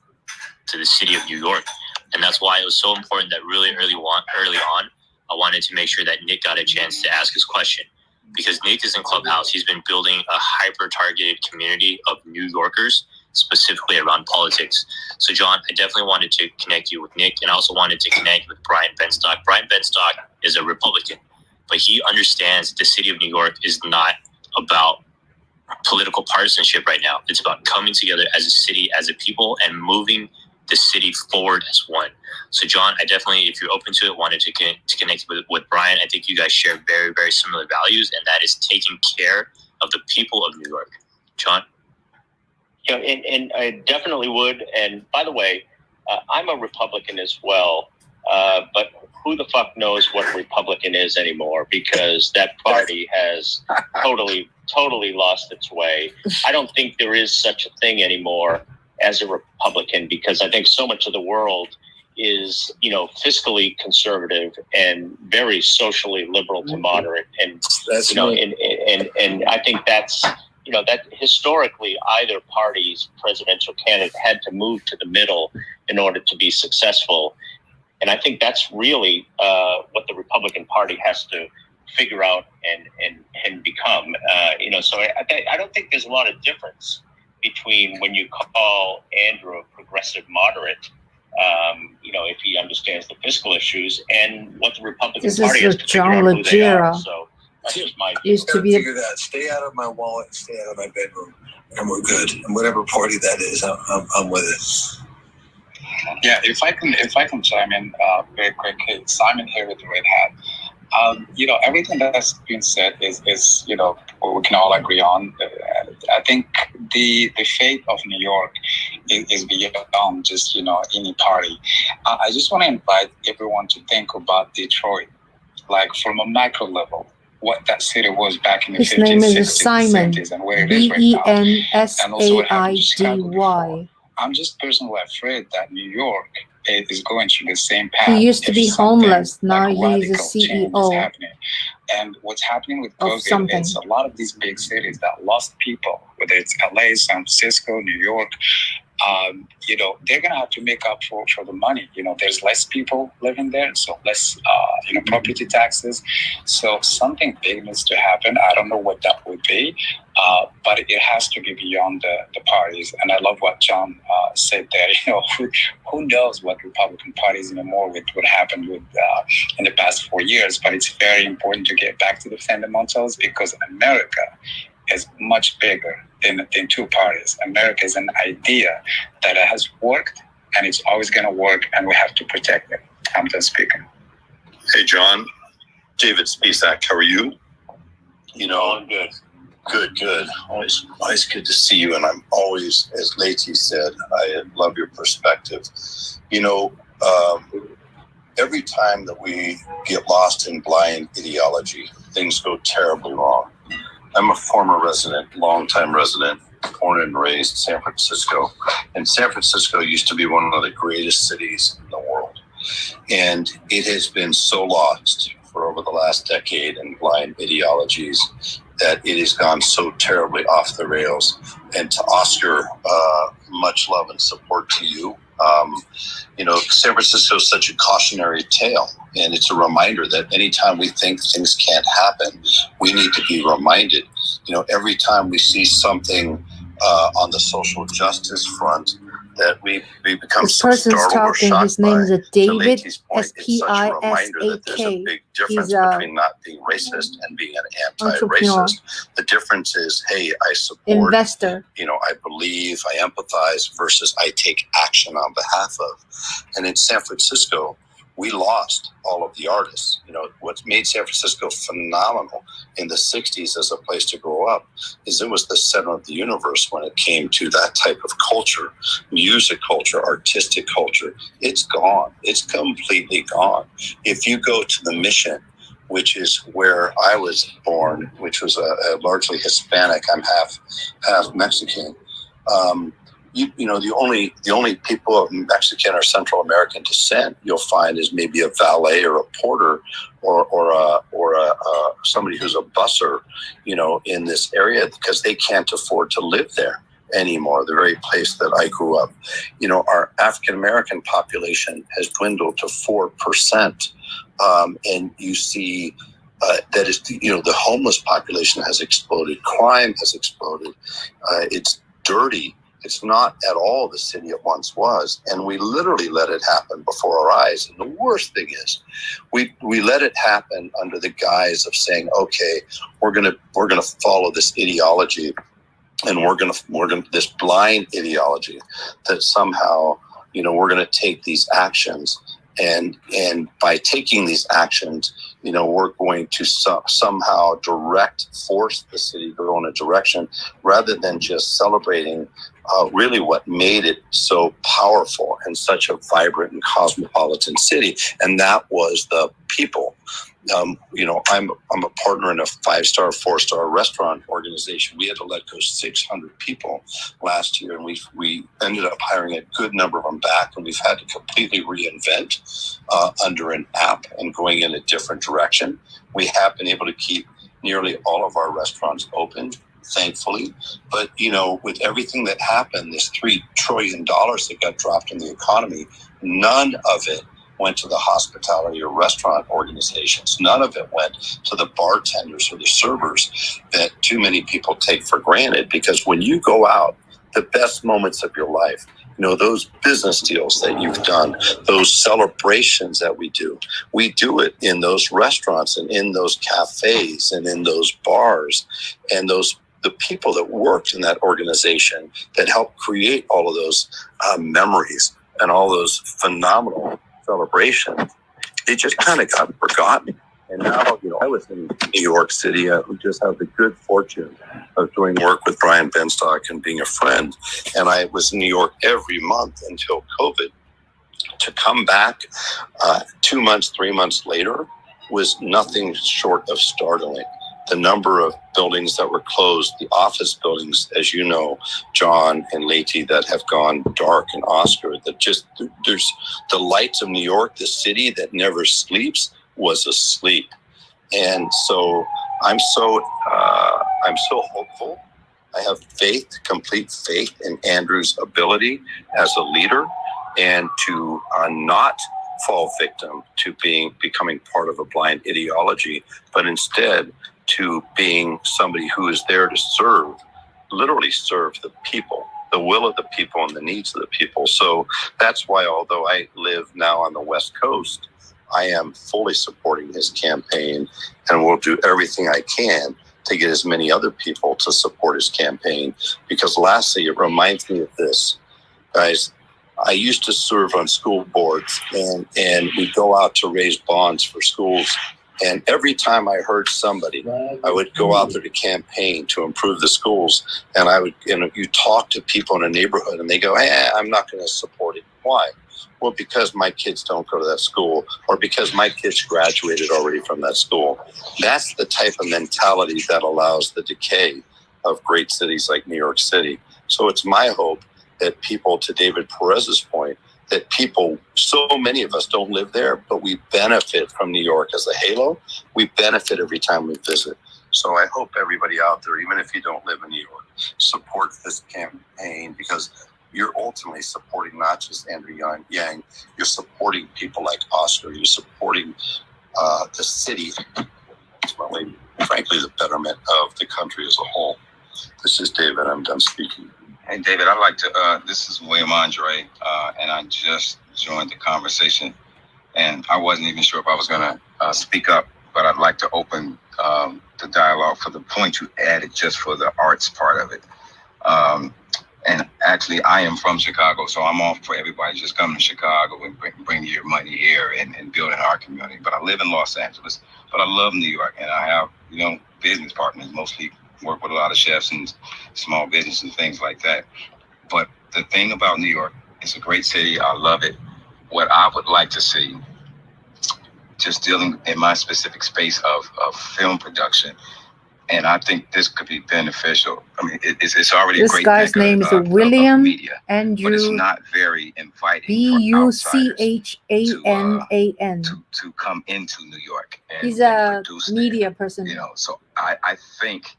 Speaker 9: to the city of New York. And that's why it was so important that really early on, I wanted to make sure that Nick got a chance to ask his question. Because Nick is in Clubhouse. He's been building a hyper-targeted community of New Yorkers, specifically around politics. So, John, I definitely wanted to connect you with Nick, and I also wanted to connect with Brian Benstock. Brian Benstock is a Republican, but he understands the city of New York is not about political partisanship right now. It's about coming together as a city, as a people, and moving the city forward as one. So John, I definitely, if you're open to it, wanted to connect with Brian. I think you guys share very, very similar values, and that is taking care of the people of New York. John?
Speaker 10: Yeah, and I definitely would. And by the way, I'm a Republican as well, but who the fuck knows what a Republican is anymore, because that party has totally lost its way. I don't think there is such a thing anymore as a Republican, because I think so much of the world is, fiscally conservative and very socially liberal to moderate. And, and I think that's, that historically either party's presidential candidate had to move to the middle in order to be successful. And I think that's really what the Republican Party has to figure out and become. So I don't think there's a lot of difference between when you call Andrew a progressive moderate, if he understands the fiscal issues, and what the Republican Party has to figure out who they are. So that's just my view.
Speaker 13: Used to be figure that. Stay out of my wallet, stay out of my bedroom, and we're good. And whatever party that is, I'm with it.
Speaker 12: Yeah, if I can chime in very quickly, Simon here with the Red Hat. Everything that's been said is we can all agree on. I think the fate of New York is beyond just any party. I just want to invite everyone to think about Detroit, like from a macro level, what that city was back in the 50s,
Speaker 4: name is
Speaker 12: 60s,
Speaker 4: Simon.
Speaker 12: 70s, and where it is right now. And also what happened to Chicago
Speaker 4: BENSAIDY.
Speaker 12: before. I'm just personally afraid that New York is going through the same path.
Speaker 4: He used to be homeless. Now he's a CEO
Speaker 12: And what's happening with COVID
Speaker 4: something.
Speaker 12: is a lot of these big cities that lost people, whether it's LA, San Francisco, New York, they're going to have to make up for the money. There's less people living there, so less, property taxes. So something big needs to happen. I don't know what that would be, but it has to be beyond the parties. And I love what John said there. Who knows what Republican parties anymore with what happened with in the past 4 years. But it's very important to get back to the fundamentals, because America is much bigger than two parties. America is an idea that has worked, and it's always going to work, and we have to protect it. I'm done speaking.
Speaker 14: Hey, John. David Spisak, how are you?
Speaker 10: I'm good.
Speaker 14: Good. Always good to see you. And I'm always, as Leti said, I love your perspective. Every time that we get lost in blind ideology, things go terribly wrong. I'm a former resident, longtime resident, born and raised in San Francisco. And San Francisco used to be one of the greatest cities in the world. And it has been so lost for over the last decade in blind ideologies that it has gone so terribly off the rails. And to Oscar, much love and support to you. San Francisco is such a cautionary tale, and it's a reminder that anytime we think things can't happen, we need to be reminded. Every time we see something on the social justice front that we become
Speaker 4: This
Speaker 14: so
Speaker 4: person's
Speaker 14: startled or
Speaker 4: talking.
Speaker 14: shocked
Speaker 4: His name is
Speaker 14: by.
Speaker 4: David,
Speaker 14: To Leti's point, it's such a reminder that there's a big difference between not being racist and being an anti-racist. The difference is, hey, I support,
Speaker 4: investor.
Speaker 14: I believe, I empathize, versus I take action on behalf of. And in San Francisco, we lost all of the artists. What made San Francisco phenomenal in the 60s as a place to grow up is it was the center of the universe when it came to that type of culture, music culture, artistic culture. It's gone. It's completely gone. If you go to the Mission, which is where I was born, which was a largely Hispanic, I'm half Mexican. The only people of Mexican or Central American descent you'll find is maybe a valet or a porter or somebody who's a busser, in this area, because they can't afford to live there anymore. The very place that I grew up, our African American population has dwindled to 4%, and you see. That is, the homeless population has exploded. Crime has exploded. It's dirty. It's not at all the city it once was, and we literally let it happen before our eyes. And the worst thing is, we let it happen under the guise of saying, "Okay, we're gonna follow this ideology, and we're gonna this blind ideology that somehow we're going to take these actions. And by taking these actions, we're going to somehow force the city to go in a direction rather than just celebrating really what made it so powerful and such a vibrant and cosmopolitan city. And that was the people. I'm a partner in a 5-star, 4-star restaurant organization. We had to let go 600 people last year, and we ended up hiring a good number of them back, and we've had to completely reinvent under an app and going in a different direction. We have been able to keep nearly all of our restaurants open, thankfully. But, with everything that happened, this $3 trillion that got dropped in the economy, none of it went to the hospitality or restaurant organizations. None of it went to the bartenders or the servers that too many people take for granted. Because when you go out, the best moments of your life, those business deals that you've done, those celebrations that we do it in those restaurants and in those cafes and in those bars, and the people that worked in that organization that helped create all of those memories and all those phenomenal celebrations, they just kind of got forgotten. And now, I was in New York City. We just have the good fortune of doing work with Brian Benstock and being a friend. And I was in New York every month until COVID. To come back 2 months, 3 months later was nothing short of startling. The number of buildings that were closed, the office buildings, as you know, John and Leti, that have gone dark, and Oscar, that just, there's the lights of New York, the city that never sleeps, was asleep. And so I'm so hopeful. I have complete faith in Andrew's ability as a leader, and to not fall victim to becoming part of a blind ideology, but instead to being somebody who is there to literally serve the people, the will of the people and the needs of the people. So that's why, although I live now on the West Coast, I am fully supporting his campaign, and will do everything I can to get as many other people to support his campaign. Because lastly, it reminds me of this, guys. I used to serve on school boards, and we'd go out to raise bonds for schools. And every time I heard somebody, I would go out there to campaign to improve the schools. And you talk to people in a neighborhood and they go, I'm not going to support it. Why? Well, because my kids don't go to that school, or because my kids graduated already from that school. That's the type of mentality that allows the decay of great cities like New York City. So it's my hope that people, to David Perez's point, that people, so many of us don't live there, but we benefit from New York as a halo. We benefit every time we visit. So I hope everybody out there, even if you don't live in New York, supports this campaign, because you're ultimately supporting not just Andrew Yang, you're supporting people like Oscar, you're supporting the city, ultimately, frankly, the betterment of the country as a whole. This is David, I'm done speaking.
Speaker 15: Hey, David, I'd like to, this is William Andre, and I just joined the conversation, and I wasn't even sure if I was going to speak up, but I'd like to open the dialogue for the point you added just for the arts part of it. And actually, I am from Chicago, so I'm all for everybody just coming to Chicago and bring your money here and building our community. But I live in Los Angeles, but I love New York, and I have, business partners, mostly work with a lot of chefs and small business and things like that. But the thing about New York, it's a great city. I love it. What I would like to see, just dealing in my specific space of film production, and I think this could be beneficial. I mean, it's already
Speaker 4: this
Speaker 15: a great
Speaker 4: guy's name is William
Speaker 15: media,
Speaker 4: Andrew,
Speaker 15: but it's not very inviting
Speaker 4: Buchanan
Speaker 15: to come into New York. And,
Speaker 4: he's a media person.
Speaker 15: So I think,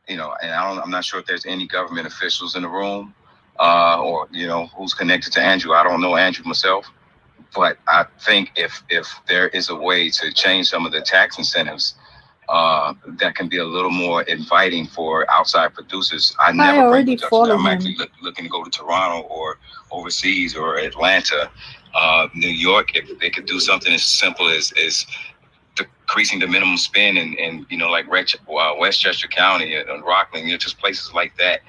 Speaker 15: and I'm not sure if there's any government officials in the room, or who's connected to Andrew. I don't know Andrew myself, but I think if there is a way to change some of the tax incentives, that can be a little more inviting for outside producers. I never bring production. I'm actually looking to go to Toronto or overseas or Atlanta, New York. If they could do something as simple as decreasing the minimum spend and like Westchester County and Rockland, just places like that,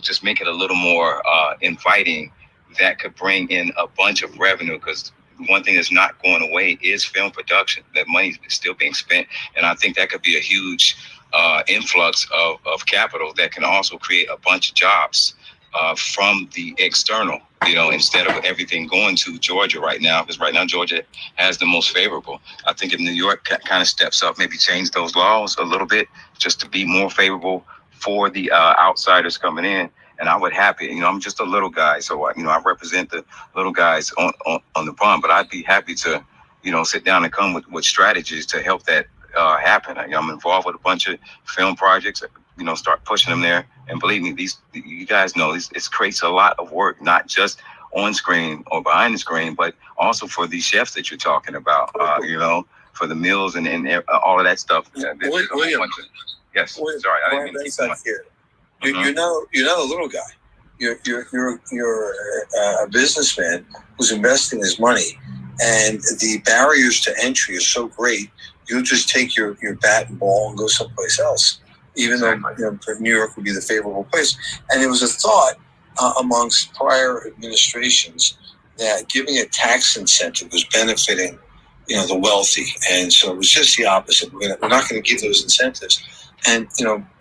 Speaker 15: just make it a little more inviting that could bring in a bunch of revenue, because one thing that's not going away is film production. That money is still being spent. And I think that could be a huge influx of capital that can also create a bunch of jobs from the external, instead of everything going to Georgia right now, because right now Georgia has the most favorable. I think if New York kind of steps up, maybe change those laws a little bit just to be more favorable for the outsiders coming in. And I would happy, I'm just a little guy, so I represent the little guys on the pond, but I'd be happy to, sit down and come with strategies to help that happen. I'm involved with a bunch of film projects, start pushing them there. And believe me, you guys know it creates a lot of work, not just on screen or behind the screen, but also for these chefs that you're talking about, for the meals and all of that stuff.
Speaker 13: William,
Speaker 15: yes, sorry, I didn't mean to keep going.
Speaker 13: You're not a little guy. You're a businessman who's investing his money, and the barriers to entry are so great. You'll just take your bat and ball and go someplace else, even though New York would be the favorable place. And there was a thought amongst prior administrations that giving a tax incentive was benefiting, the wealthy, and so it was just the opposite. We're not going to give those incentives. And,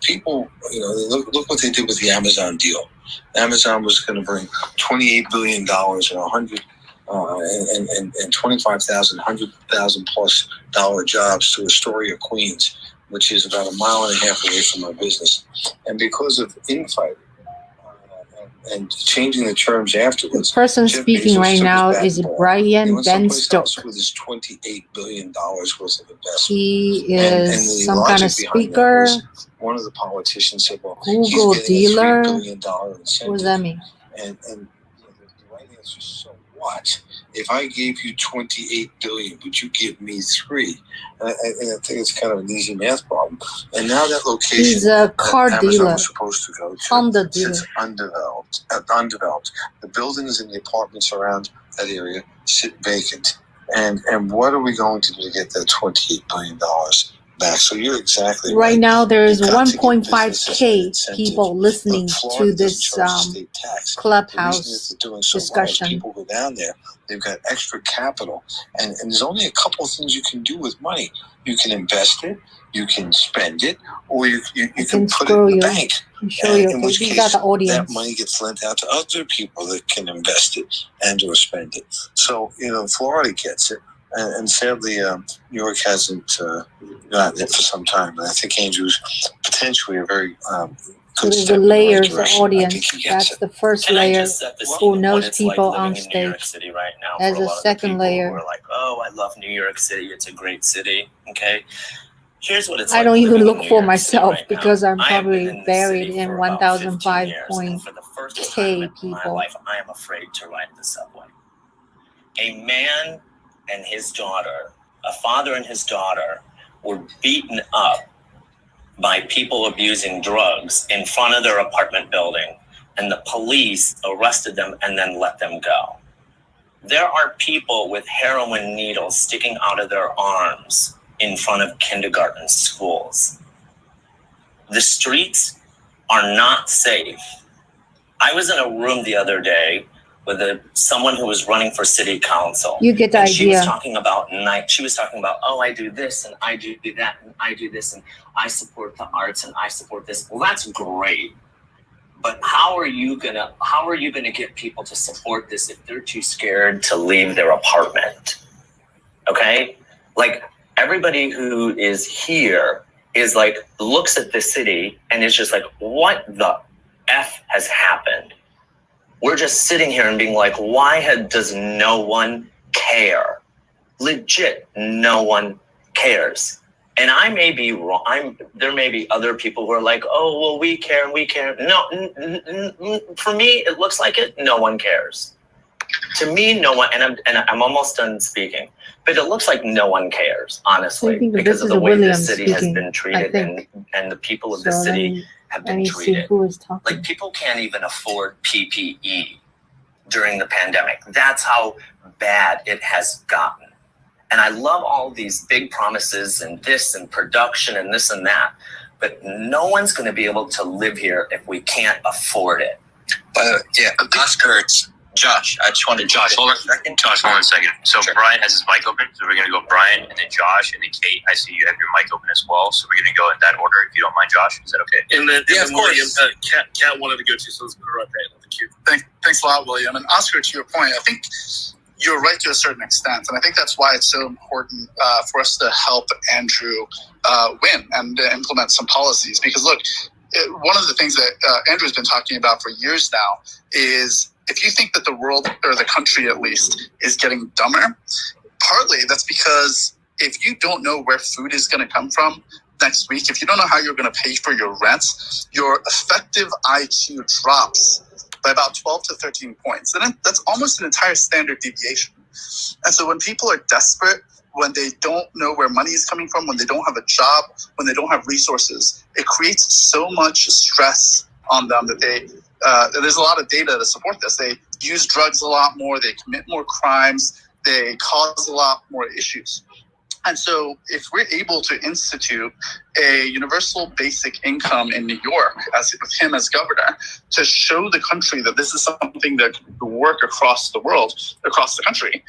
Speaker 13: people, look what they did with the Amazon deal. Amazon was going to bring $28 billion and and 25,000, 100,000 plus dollar jobs to Astoria, Queens, which is about a mile and a half away from my business. And because of infighting and changing the terms afterwards,
Speaker 4: the person speaking right now is Brian Benstock.
Speaker 13: With his $28 billion worth of investment.
Speaker 4: He is some kind of speaker.
Speaker 13: One of the politicians said, well,
Speaker 4: Google
Speaker 13: he's
Speaker 4: dealer.
Speaker 13: $3 billion incentive.
Speaker 4: What does that mean?
Speaker 13: And the right answer is, so what? If I gave you $28 billion, would you give me $3? And I think it's kind of an easy math problem. And now that location,
Speaker 4: he's a car dealer,
Speaker 13: was supposed to go to,
Speaker 4: Honda dealer,
Speaker 13: sits undeveloped. The buildings and the apartments around that area sit vacant. And what are we going to do to get that $28 billion back? So you're exactly
Speaker 4: right. Now there is 1.5K people listening to this Clubhouse discussion.
Speaker 13: People go down there. They've got extra capital, and there's only a couple of things you can do with money. You can invest it, you can spend it, or you can put it in the bank. In which case, that money gets lent out to other people that can invest it and or spend it. So, Florida gets it. And sadly, New York hasn't gotten it for some time. And I think Andrew's potentially a very good
Speaker 4: there's the layers of audience. That's the first layer who knows people on stage.
Speaker 9: Right now,
Speaker 4: as a second layer.
Speaker 9: We're like, oh, I love New York City. It's a great city. Okay. Here's what it's
Speaker 4: I don't even look for myself because I'm probably buried in 1,005.K people.
Speaker 9: I am afraid to ride the subway. A man and his daughter, a father and his daughter, were beaten up by people abusing drugs in front of their apartment building, and the police arrested them and then let them go. There are people with heroin needles sticking out of their arms in front of kindergarten schools. The streets are not safe. I was in a room the other day with someone who was running for city council.
Speaker 4: You get the idea.
Speaker 9: She was talking about oh, I do this and I do that and I do this and I support the arts and I support this. Well, that's great. But how are you gonna get people to support this if they're too scared to leave their apartment? Okay? Like, everybody who is here is like, looks at the city and is just like, what the F has happened? We're just sitting here and being like, does no one care? Legit, no one cares. And I may be wrong. There may be other people who are like, oh, well, we care. No, for me, it looks like it. No one cares. To me, no one, and I'm almost done speaking, but it looks like no one cares, honestly, because of the way the city has been treated and the people of the city have been treated. Like, people can't even afford PPE during the pandemic. That's how bad it has gotten. And I love all these big promises and this and production and this and that, but no one's going to be able to live here if we can't afford it.
Speaker 3: Yeah, Oscar,
Speaker 1: Josh, I just wanted
Speaker 9: Josh, hold on a second. Josh, hold on a second. So sure. Brian has his mic open, so we're going to go Brian, and then Josh, and then Kate. I see you have your mic open as well, so we're going to go in that order, if you don't mind, Josh. Is that okay?
Speaker 1: And then, yeah, of William, Kat wanted to go too, so let's put her up right on the queue.
Speaker 12: Thanks a lot, William. And Oscar, to your point, I think you're right to a certain extent, and I think that's why it's so important for us to help Andrew win and implement some policies. Because look, one of the things that Andrew's been talking about for years now is if you think that the world, or the country at least, is getting dumber, partly that's because if you don't know where food is going to come from next week, if you don't know how you're going to pay for your rent, your effective IQ drops by about 12 to 13 points. And that's almost an entire standard deviation. And so when people are desperate, when they don't know where money is coming from, when they don't have a job, when they don't have resources, it creates so much stress on them that there's a lot of data to support this. They use drugs a lot more, they commit more crimes, they cause a lot more issues. And so if we're able to institute a universal basic income in New York, with him as governor, to show the country that this is something that could work across the world, across the country,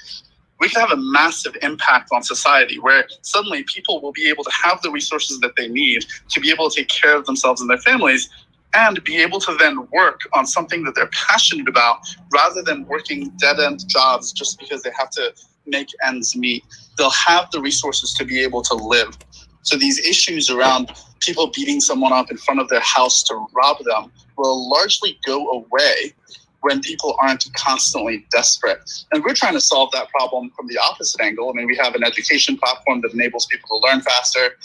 Speaker 12: we can have a massive impact on society where suddenly people will be able to have the resources that they need to be able to take care of themselves and their families, and be able to then work on something that they're passionate about rather than working dead-end jobs just because they have to make ends meet. They'll have the resources to be able to live. So these issues around people beating someone up in front of their house to rob them will largely go away when people aren't constantly desperate. And we're trying to solve that problem from the opposite angle. I mean, we have an education platform that enables people to learn faster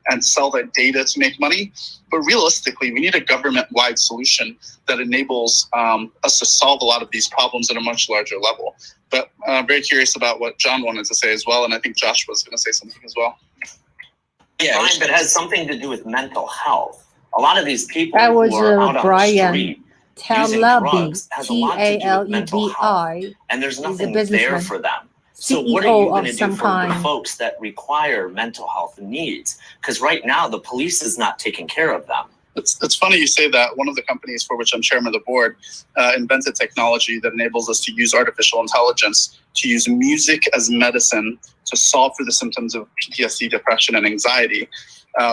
Speaker 12: and sell their data to make money. But realistically, we need a government-wide solution that enables us to solve a lot of these problems at a much larger level. But I'm very curious about what John wanted to say as well, and I think Josh was going to say something as well.
Speaker 8: Yeah, Brian, it has something to do with mental health. A lot of these people
Speaker 4: That was
Speaker 8: who are out
Speaker 4: Brian
Speaker 8: on the street using drugs has a lot to do with mental health, and there's nothing there for them. So what are you going to do for the folks that require mental health needs? Because right now the police is not taking care of them.
Speaker 12: It's funny you say that. One of the companies for which I'm chairman of the board invented technology that enables us to use artificial intelligence to use music as medicine to solve for the symptoms of PTSD, depression, and anxiety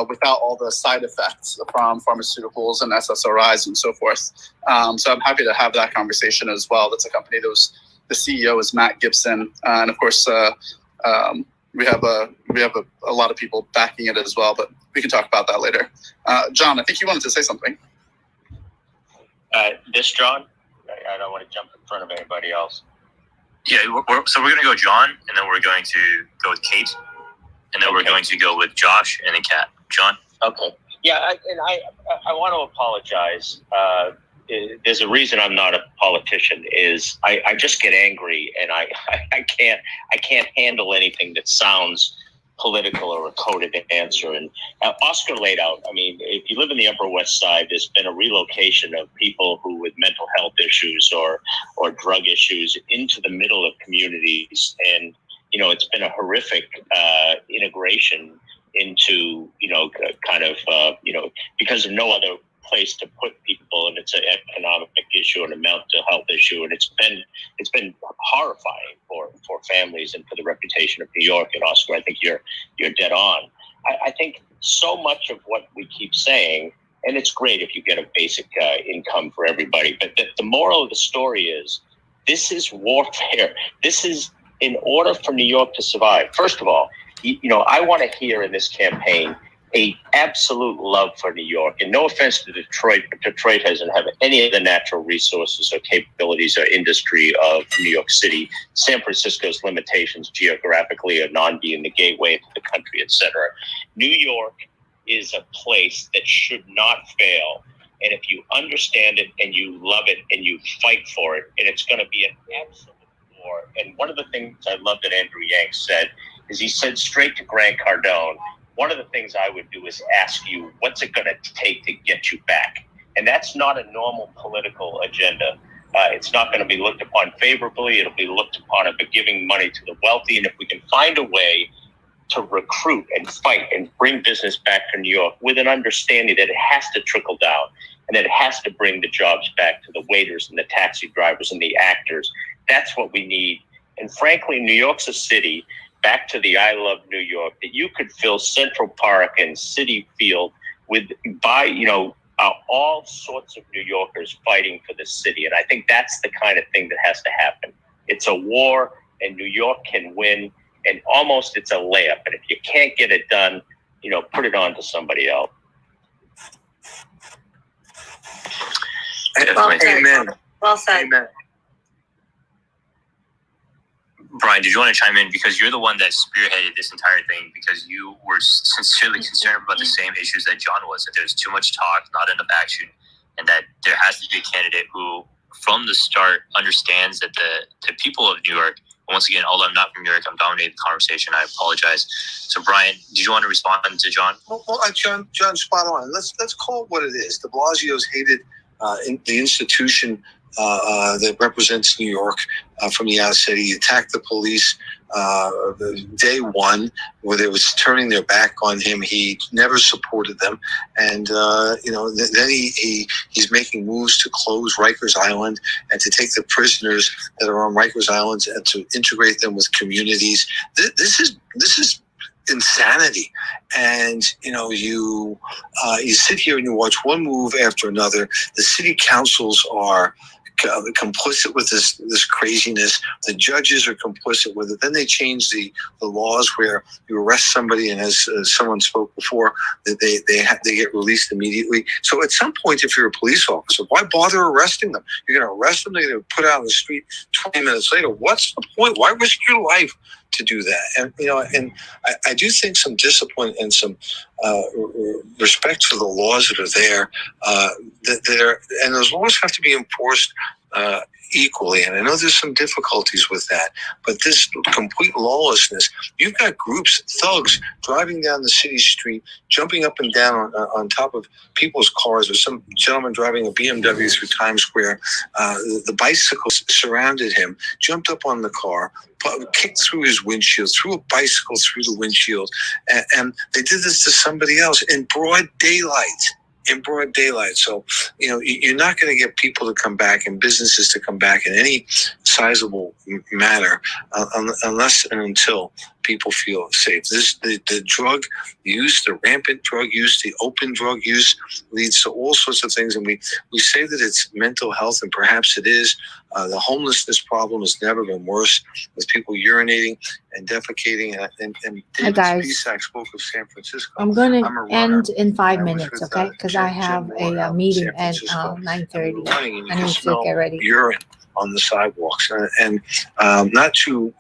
Speaker 12: without all the side effects from pharmaceuticals and SSRIs and so forth. So I'm happy to have that conversation as well. That's a company that was, the CEO is Matt Gibson, and of course we have a lot of people backing it as well. But we can talk about that later. John, I think you wanted to say something.
Speaker 10: This John, I don't want to jump in front of anybody else.
Speaker 9: Yeah, so we're going to go John, and then we're going to go with Kate, and then we're going to go with Josh, and then Kat. John?
Speaker 10: Okay. Yeah, I want to apologize. There's a reason I'm not a politician. Is I just get angry, and I can't handle anything that sounds political or a coded answer. And Oscar laid out, I mean, if you live in the Upper West Side, there's been a relocation of people who with mental health issues or drug issues into the middle of communities. And, you know, it's been a horrific integration into, because of no other place to put people, and it's an economic issue and a mental health issue, and it's been horrifying for families and for the reputation of New York. And Oscar, I think you're dead on. I think so much of what we keep saying, and it's great if you get a basic income for everybody, but the moral of the story is this is warfare. This is in order for New York to survive. First of all, I want to hear in this campaign a absolute love for New York, and no offense to Detroit, but Detroit doesn't have any of the natural resources or capabilities or industry of New York City. San Francisco's limitations geographically are non-being the gateway to the country, etc. New York is a place that should not fail, and if you understand it and you love it and you fight for it, and it's going to be an absolute war. And one of the things I love that Andrew Yang said is he said straight to Grant Cardone, one of the things I would do is ask you, what's it going to take to get you back? And that's not a normal political agenda. It's not going to be looked upon favorably. It'll be looked upon as giving money to the wealthy. And if we can find a way to recruit and fight and bring business back to New York with an understanding that it has to trickle down. and it has to bring the jobs back to the waiters and the taxi drivers and the actors. That's what we need. And frankly, New York's a city, back to the I Love New York, that you could fill Central Park and Citi Field with, all sorts of New Yorkers fighting for the city. And I think that's the kind of thing that has to happen. It's a war, and New York can win, and almost it's a layup. And if you can't get it done, put it on to somebody else.
Speaker 13: Amen.
Speaker 6: Well said.
Speaker 13: Amen.
Speaker 9: Brian, did you want to chime in? Because you're the one that spearheaded this entire thing, because you were sincerely concerned about the same issues that John was, that there's too much talk, not enough action, and that there has to be a candidate who, from the start, understands that the people of New York, once again, although I'm not from New York, I'm dominating the conversation, I apologize. So, Brian, did you want to respond to John?
Speaker 13: Well, John, spot on. Let's call it what it is. De Blasio's hated the institution that represents New York from the outset. He attacked the police day one, where they was turning their back on him. He never supported them, and then he's making moves to close Rikers Island and to take the prisoners that are on Rikers Island and to integrate them with communities. This is insanity. And you sit here and you watch one move after another. The city councils are complicit with this craziness. The judges are complicit with it. Then they change the laws where you arrest somebody, and as someone spoke before, that they get released immediately. So at some point, if you're a police officer, why bother arresting them? You're going to arrest them, they're going to put out on the street 20 minutes later. What's the point? Why risk your life to do that? And and I do think some discipline and some respect for the laws that are there, and those laws have to be enforced equally. And I know there's some difficulties with that, but this complete lawlessness, you've got groups, thugs, driving down the city street, jumping up and down on top of people's cars. There's some gentleman driving a BMW through Times Square. The bicycles surrounded him, jumped up on the car, kicked through his windshield, threw a bicycle through the windshield, and they did this to somebody else in broad daylight. So, you're not going to get people to come back and businesses to come back in any sizable manner unless and until people feel safe. The drug use, the rampant drug use, the open drug use leads to all sorts of things. And we say that it's mental health, and perhaps it is. The homelessness problem has never been worse, with people urinating and defecating. And
Speaker 4: Hi guys,
Speaker 13: Spisak spoke of San Francisco.
Speaker 4: I'm going to end in 5 minutes, okay? Because I have a meeting at 9:30. I need to get ready.
Speaker 13: Urine on the sidewalks. And not too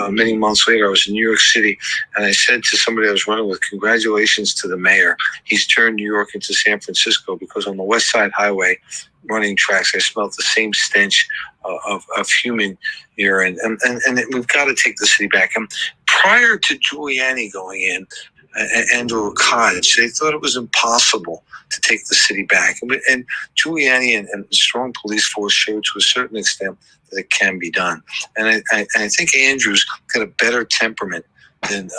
Speaker 13: many months later, I was in New York City, and I said to somebody I was running with, congratulations to the mayor. He's turned New York into San Francisco, because on the West Side Highway, running tracks, I smelled the same stench of human urine. And we've got to take the city back. And prior to Giuliani going in, Andrew Koch, they thought it was impossible to take the city back. And Giuliani and strong police force showed to a certain extent that it can be done. And I think Andrew's got a better temperament than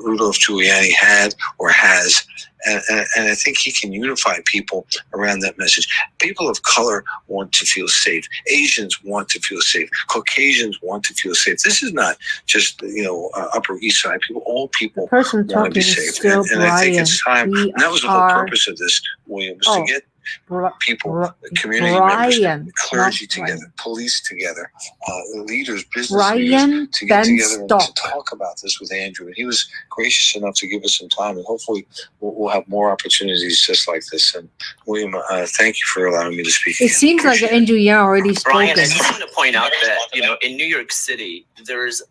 Speaker 13: Rudolph Giuliani had or has. And I think he can unify people around that message. People of color want to feel safe. Asians want to feel safe. Caucasians want to feel safe. This is not just, Upper East Side people. All people want to be safe. And I think it's time. And that was the whole purpose of this, William, was to get people, community members, clergy together, police together, leaders, business leaders to get together and to talk about this with Andrew. And he was gracious enough to give us some time, and hopefully we'll have more opportunities just like this. And William, thank you for allowing me to speak.
Speaker 4: It seems like Andrew Yang already spoken.
Speaker 16: Brian, I just want to point out that, in New York City, there's,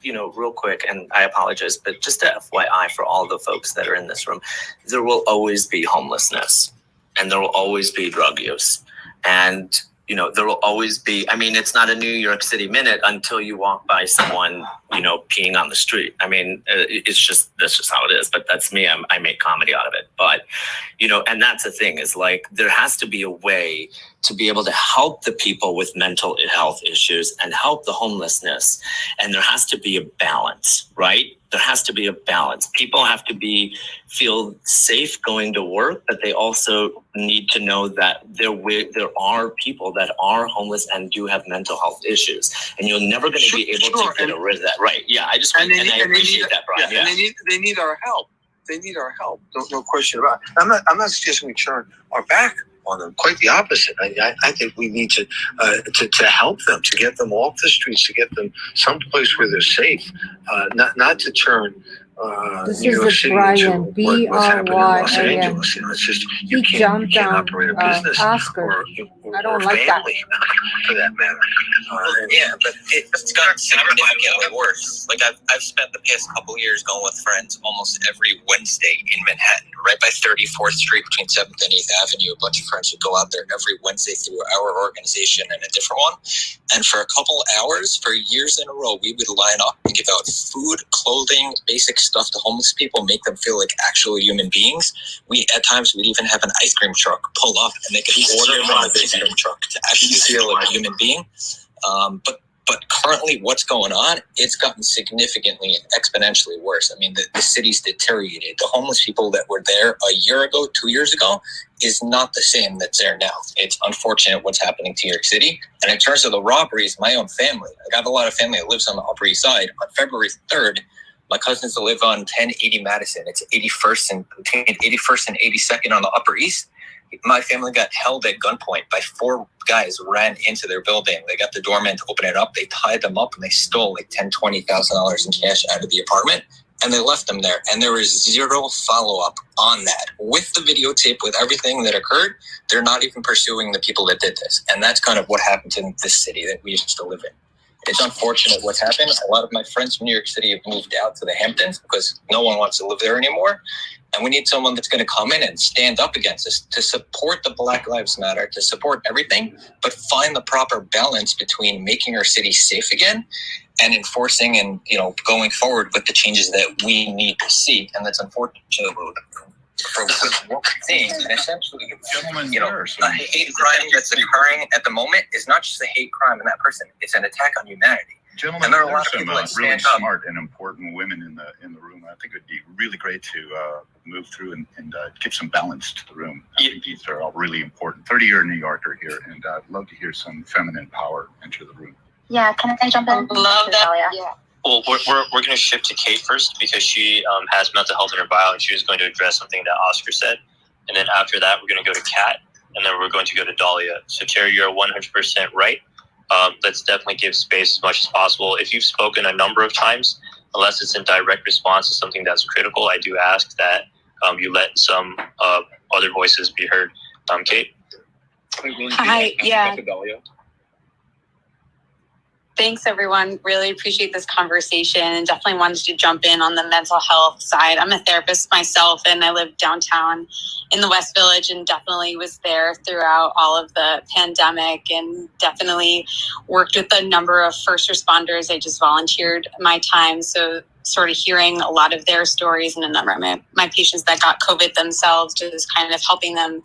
Speaker 16: real quick, and I apologize, but just a FYI for all the folks that are in this room, there will always be homelessness. And there will always be drug use. And, there will always be, it's not a New York City minute until you walk by someone, peeing on the street. That's just how it is. But that's me. I make comedy out of it. But, and that's the thing, is like, there has to be a way to be able to help the people with mental health issues and help the homelessness. And there has to be a balance, right? there has to be a balance. People have to feel safe going to work, but they also need to know that there are people that are homeless and do have mental health issues, and you're never going to be able to get rid of that. Right? Yeah, I appreciate that, Brian.
Speaker 13: Yeah, and they need our help. They need our help. No question about it. I'm not suggesting we turn our back on them. Quite the opposite. I think we need to help them, to get them off the streets, to get them someplace where they're safe, not to turn
Speaker 4: This
Speaker 13: New
Speaker 4: is
Speaker 13: York
Speaker 4: the
Speaker 13: City
Speaker 4: Brian,
Speaker 13: into what's happening in Los
Speaker 4: B-R-Y-A-N.
Speaker 13: Angeles. It's just
Speaker 4: He jumped
Speaker 13: can't
Speaker 4: on
Speaker 13: operate a business
Speaker 4: Oscar. I don't like that.
Speaker 13: family, for that matter.
Speaker 8: Yeah, but it's gotten significantly worse. Like I've spent the past couple of years going with friends almost every Wednesday in Manhattan, right by 34th Street between 7th and 8th Avenue. A bunch of friends would go out there every Wednesday through our organization and a different one. And for a couple hours, for years in a row, we would line up and give out food, clothing, basic stuff to homeless people, make them feel like actual human beings. At times we'd even have an ice cream truck pull up and they could order from the ice cream truck to actually feel like a human being. But currently what's going on, it's gotten significantly and exponentially worse. I mean, the city's deteriorated. The homeless people that were there a year ago, 2 years ago, is not the same that's there now. It's unfortunate what's happening to New York City. And in terms of the robberies, my own family, I got a lot of family that lives on the Upper East Side. On February 3rd, my cousins that live on 1080 Madison. It's 81st and 82nd on the Upper East. My family got held at gunpoint by 4 guys who ran into their building. They got the doorman to open it up. They tied them up and they stole like $10,000, $20,000 in cash out of the apartment. And they left them there. And there was zero follow-up on that. With the videotape, with everything that occurred, they're not even pursuing the people that did this. And that's kind of what happened in this city that we used to live in. It's unfortunate what's happened. A lot of my friends from New York City have moved out to the Hamptons because no one wants to live there anymore. And we need someone that's going to come in and stand up against this, to support the Black Lives Matter, to support everything, but find the proper balance between making our city safe again and enforcing and, going forward with the changes that we need to see. And that's unfortunate for what we're seeing. And essentially, a hate crime that's occurring at the moment is not just a hate crime in that person. It's an attack on humanity.
Speaker 17: Gentlemen,
Speaker 8: and there are a
Speaker 17: there's
Speaker 8: lot of people that
Speaker 17: some really
Speaker 8: stand up.
Speaker 17: smart and important women in the room. I think it would be really great to move through and give some balance to the room. I think these are all really important. 30-year New Yorker here, and I'd love to hear some feminine power enter the room.
Speaker 2: Yeah, can I jump in?
Speaker 11: Love that. Yeah.
Speaker 9: Well, we're going to shift to Kate first because she has mental health in her bio and she was going to address something that Oscar said. And then after that, we're going to go to Kat, and then we're going to go to Dahlia. So Terry, you're 100% right. Let's definitely give space as much as possible. If you've spoken a number of times, unless it's in direct response to something that's critical, I do ask that you let some other voices be heard. Kate?
Speaker 11: Hi, yeah. Thanks, everyone. Really appreciate this conversation and definitely wanted to jump in on the mental health side. I'm a therapist myself, and I live downtown in the West Village and definitely was there throughout all of the pandemic and definitely worked with a number of first responders. I just volunteered my time. So sort of hearing a lot of their stories and a number of my patients that got COVID themselves, just kind of helping them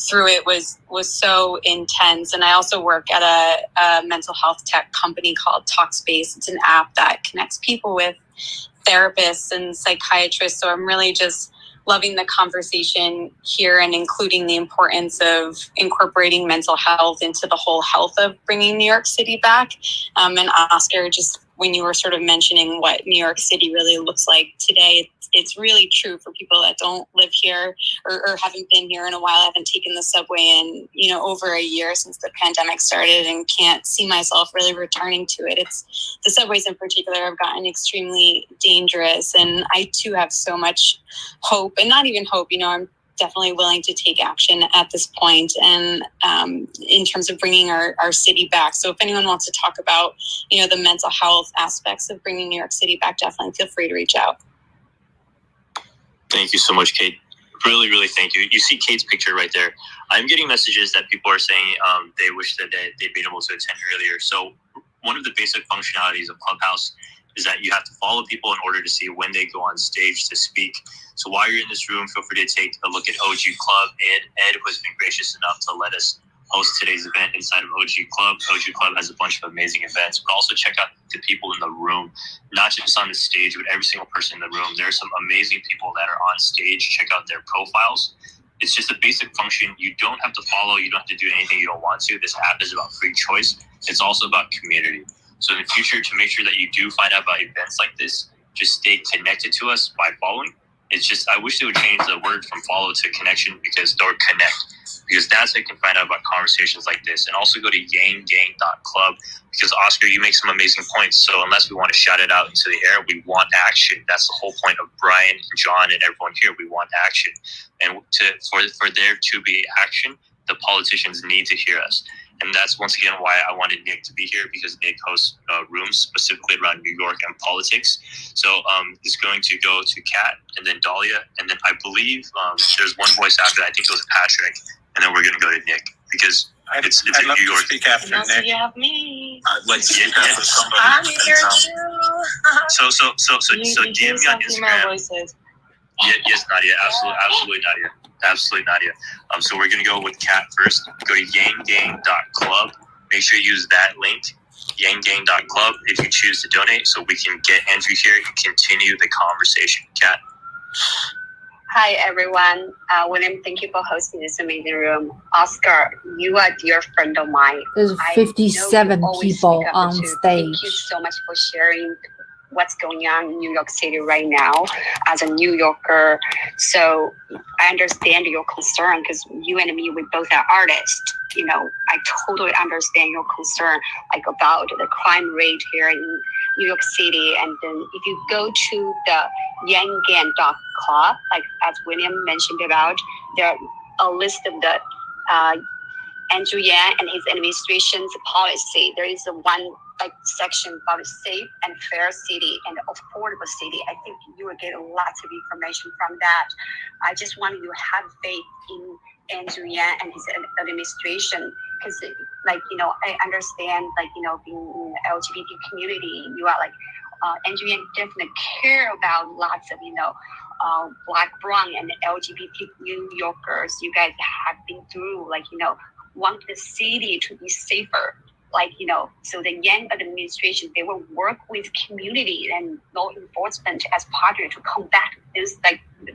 Speaker 11: through it was so intense. And I also work at a mental health tech company called Talkspace. It's an app that connects people with therapists and psychiatrists. So I'm really just loving the conversation here and including the importance of incorporating mental health into the whole health of bringing New York City back. And Oscar, just when you were sort of mentioning what New York City really looks like today, it's really true for people that don't live here or haven't been here in a while. I haven't taken the subway in, over a year since the pandemic started and can't see myself really returning to it. It's the subways in particular have gotten extremely dangerous. And I too have so much hope, and not even hope, I'm definitely willing to take action at this point and in terms of bringing our city back. So if anyone wants to talk about, the mental health aspects of bringing New York City back, definitely feel free to reach out.
Speaker 9: Thank you so much, Kate. Really, really thank you. You see Kate's picture right there. I'm getting messages that people are saying they wish that they'd been able to attend earlier. So one of the basic functionalities of Clubhouse is that you have to follow people in order to see when they go on stage to speak. So while you're in this room, feel free to take a look at OG Club and Ed, who has been gracious enough to let us host today's event inside of OG Club. OG Club has a bunch of amazing events, but also check out the people in the room, not just on the stage, but every single person in the room. There are some amazing people that are on stage. Check out their profiles. It's just a basic function. You don't have to follow. You don't have to do anything you don't want to. This app is about free choice. It's also about community. So in the future, to make sure that you do find out about events like this, just stay connected to us by following. It's just, I wish they would change the word from follow to connection or connect, because that's how you can find out about conversations like this. And also go to yanggang.club, because Oscar, you make some amazing points. So unless we want to shout it out into the air, we want action. That's the whole point of Brian, John, and everyone here. We want action. And for there to be action, the politicians need to hear us. And that's once again why I wanted Nick to be here, because Nick hosts rooms specifically around New York and politics. So it's going to go to Kat, and then Dahlia, and then I believe there's one voice after that. I think it was Patrick, and then we're going to go to Nick, because it's
Speaker 3: I'd
Speaker 9: in
Speaker 3: love
Speaker 9: New York.
Speaker 3: to speak after Nick.
Speaker 11: You have me.
Speaker 3: I'd like to speak after somebody.
Speaker 11: I'm here too.
Speaker 9: So DM me on Instagram. Yes, Nadia, absolutely Nadia. Absolutely, Nadia. So we're going to go with Kat first. Go to yanggang.club. Make sure you use that link, yanggang.club, if you choose to donate, so we can get Andrew here and continue the conversation. Kat?
Speaker 6: Hi, everyone. William, thank you for hosting this amazing room. Oscar, you are a dear friend of mine.
Speaker 4: There's 57 people on stage.
Speaker 6: Thank you so much for sharing what's going on in New York City right now as a New Yorker. So I understand your concern, because you and me, we both are artists. You know, I totally understand your concern, like about the crime rate here in New York City. And then if you go to the yanggang.club, like as William mentioned about, there are a list of the Andrew Yang and his administration's policy. There is one section about a safe and fair city and affordable city. I think you will get lots of information from that. I just want you to have faith in Andrew Yang and his administration, because I understand, being in the LGBT community, you are Andrew Yang definitely care about lots of Black, brown, and LGBT New Yorkers. You guys have been through want the city to be safer. So the Yang administration, they will work with community and law enforcement as partner to combat this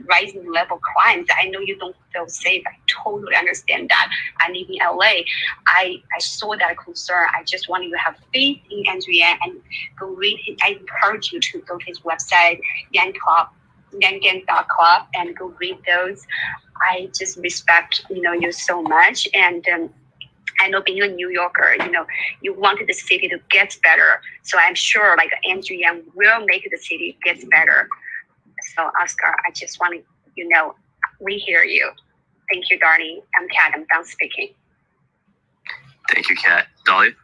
Speaker 6: rising level crimes. I know you don't feel safe. I totally understand that. I live in LA. I saw that concern. I just want you to have faith in Andrew Yang and go read it. I encourage you to go to his website, yanggang.club, and go read those. I just respect you so much, and I know being a New Yorker, you wanted the city to get better. So I'm sure Andrew Yang will make the city get better. So Oscar, I just want to, we hear you. Thank you, Darnie. I'm Kat. I'm done speaking.
Speaker 9: Thank you, Kat. Dahlia?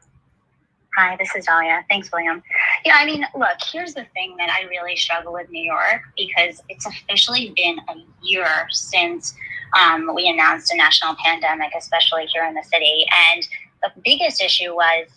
Speaker 2: Hi, this is Dahlia. Thanks, William. Yeah, I mean, look, here's the thing that I really struggle with New York, because it's officially been a year since we announced a national pandemic, especially here in the city. And the biggest issue was,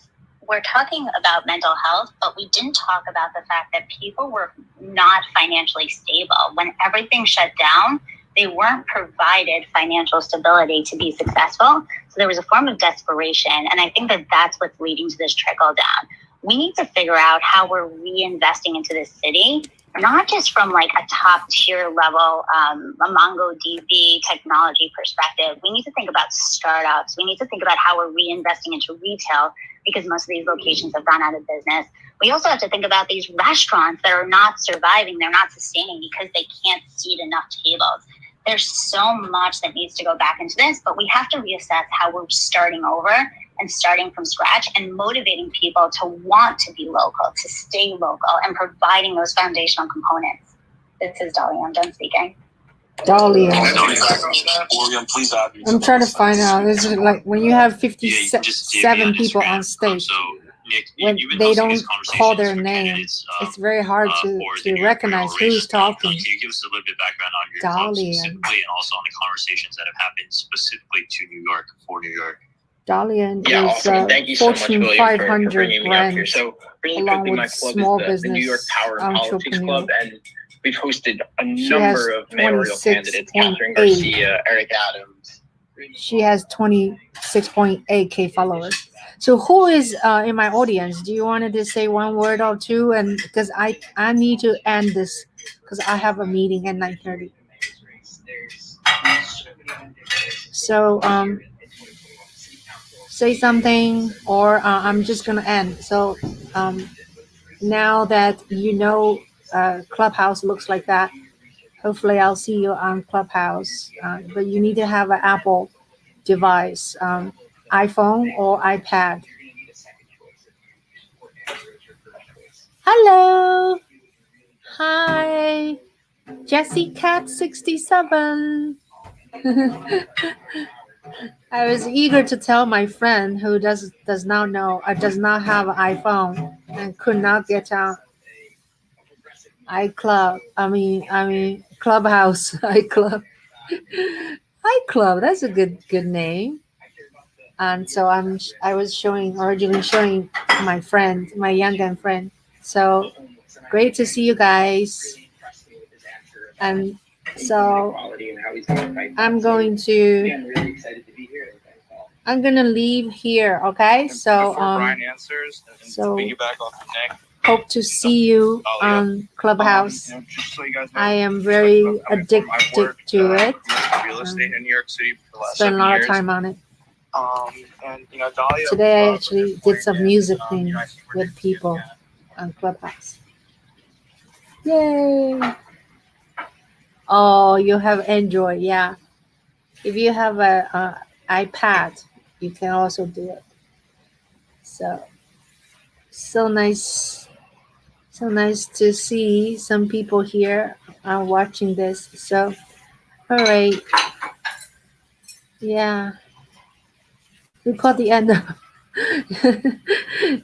Speaker 2: we're talking about mental health, but we didn't talk about the fact that people were not financially stable. When everything shut down, they weren't provided financial stability to be successful. So there was a form of desperation. And I think that that's what's leading to this trickle down. We need to figure out how we're reinvesting into the city, not just from a top tier level, a MongoDB technology perspective. We need to think about startups. We need to think about how we're reinvesting into retail, because most of these locations have gone out of business. We also have to think about these restaurants that are not surviving, they're not sustaining because they can't seat enough tables. There's so much that needs to go back into this, but we have to reassess how we're starting over and starting from scratch and motivating people to want to be local, to stay local, and providing those foundational components. This is Dahlia. I'm done speaking.
Speaker 4: Dahlia.
Speaker 3: William, please add me.
Speaker 4: I'm trying to find out. This is when you have 57 people on stage, when they don't call their name, it's very hard to recognize who's talking.
Speaker 9: Can you give us a little bit of background on your club specifically, and also on the conversations that have happened specifically to New York, for New York?
Speaker 4: Dahlia is
Speaker 18: awesome. Thank you so much,
Speaker 4: Fortune
Speaker 18: William,
Speaker 4: 500
Speaker 18: for bringing me up here. So really
Speaker 4: along
Speaker 18: quickly,
Speaker 4: with
Speaker 18: my club
Speaker 4: small
Speaker 18: is the New York
Speaker 4: business
Speaker 18: Power and Politics Club, and we've hosted a
Speaker 4: She
Speaker 18: number
Speaker 4: has
Speaker 18: of mayoral candidates: Catherine Garcia, Eric Adams,
Speaker 4: She has 26.8K followers. So who is in my audience? Do you want to say one word or two? And because I need to end this because I have a meeting at 9:30. So say something, or I'm just gonna end. So now that you know Clubhouse looks like that, hopefully I'll see you on Clubhouse. But you need to have an Apple device, iPhone or iPad. Hello. Hi. Jessie Cat 67. I was eager to tell my friend who does not know does not have an iPhone and could not get on iClub. I mean Clubhouse. iClub. iClub. That's a good name. And so I was originally showing my friend, my young friend. So great to see you guys. And so I'm going to leave here, okay? So
Speaker 19: Brian answers,
Speaker 4: so
Speaker 19: piggyback off the neck.
Speaker 4: Hope to see you on Clubhouse.
Speaker 19: Just so you guys know,
Speaker 4: I am very addicted to it.
Speaker 19: Real estate in New York City for the last
Speaker 4: Spend a
Speaker 19: 7
Speaker 4: lot
Speaker 19: years.
Speaker 4: of time on it.
Speaker 19: And Dahlia.
Speaker 4: Today I actually did some music things with people on Clubhouse. Yay! Oh, you have Android, yeah. If you have a iPad, you can also do it. So nice to see some people here are watching this. So, all right, yeah, we caught the end.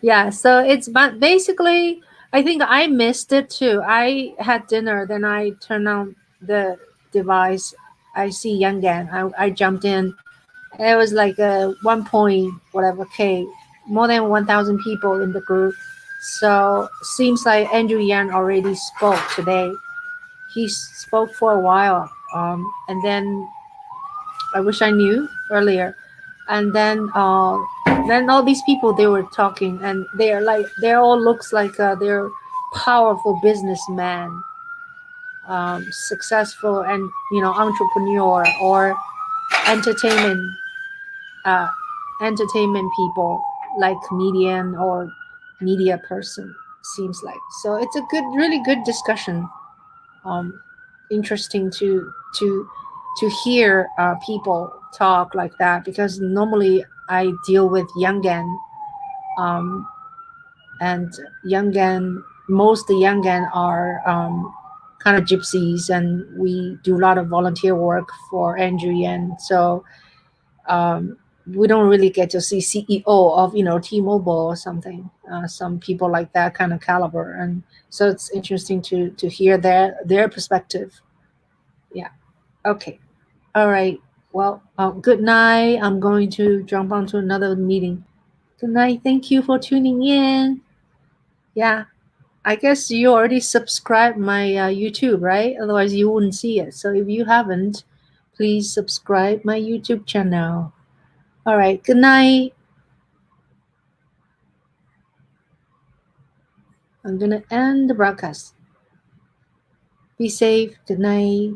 Speaker 4: Yeah, so it's basically. I think I missed it too. I had dinner, then I turned on the device. I see Yangan. I jumped in. It was like 1 point whatever K, more than 1,000 people in the group. So seems like Andrew Yang already spoke today. He spoke for a while, and then I wish I knew earlier. And then all these people, they were talking, and they all looks like they're powerful businessmen, successful, and entrepreneur or entertainment entertainment people, like comedian or media person, seems like. So it's a really good discussion. Interesting to hear people talk like that, because normally I deal with Yangan, and Yangan, most Yangan are kind of gypsies, and we do a lot of volunteer work for Andrew Yan. So we don't really get to see CEO of T-Mobile or something. Some people like that kind of caliber, and so it's interesting to hear their perspective. Yeah. Okay. All right. Well, good night. I'm going to jump onto another meeting. Good night. Thank you for tuning in. Yeah. I guess you already subscribed my YouTube, right? Otherwise you wouldn't see it. So if you haven't, please subscribe my YouTube channel. All right. Good night. I'm going to end the broadcast. Be safe. Good night.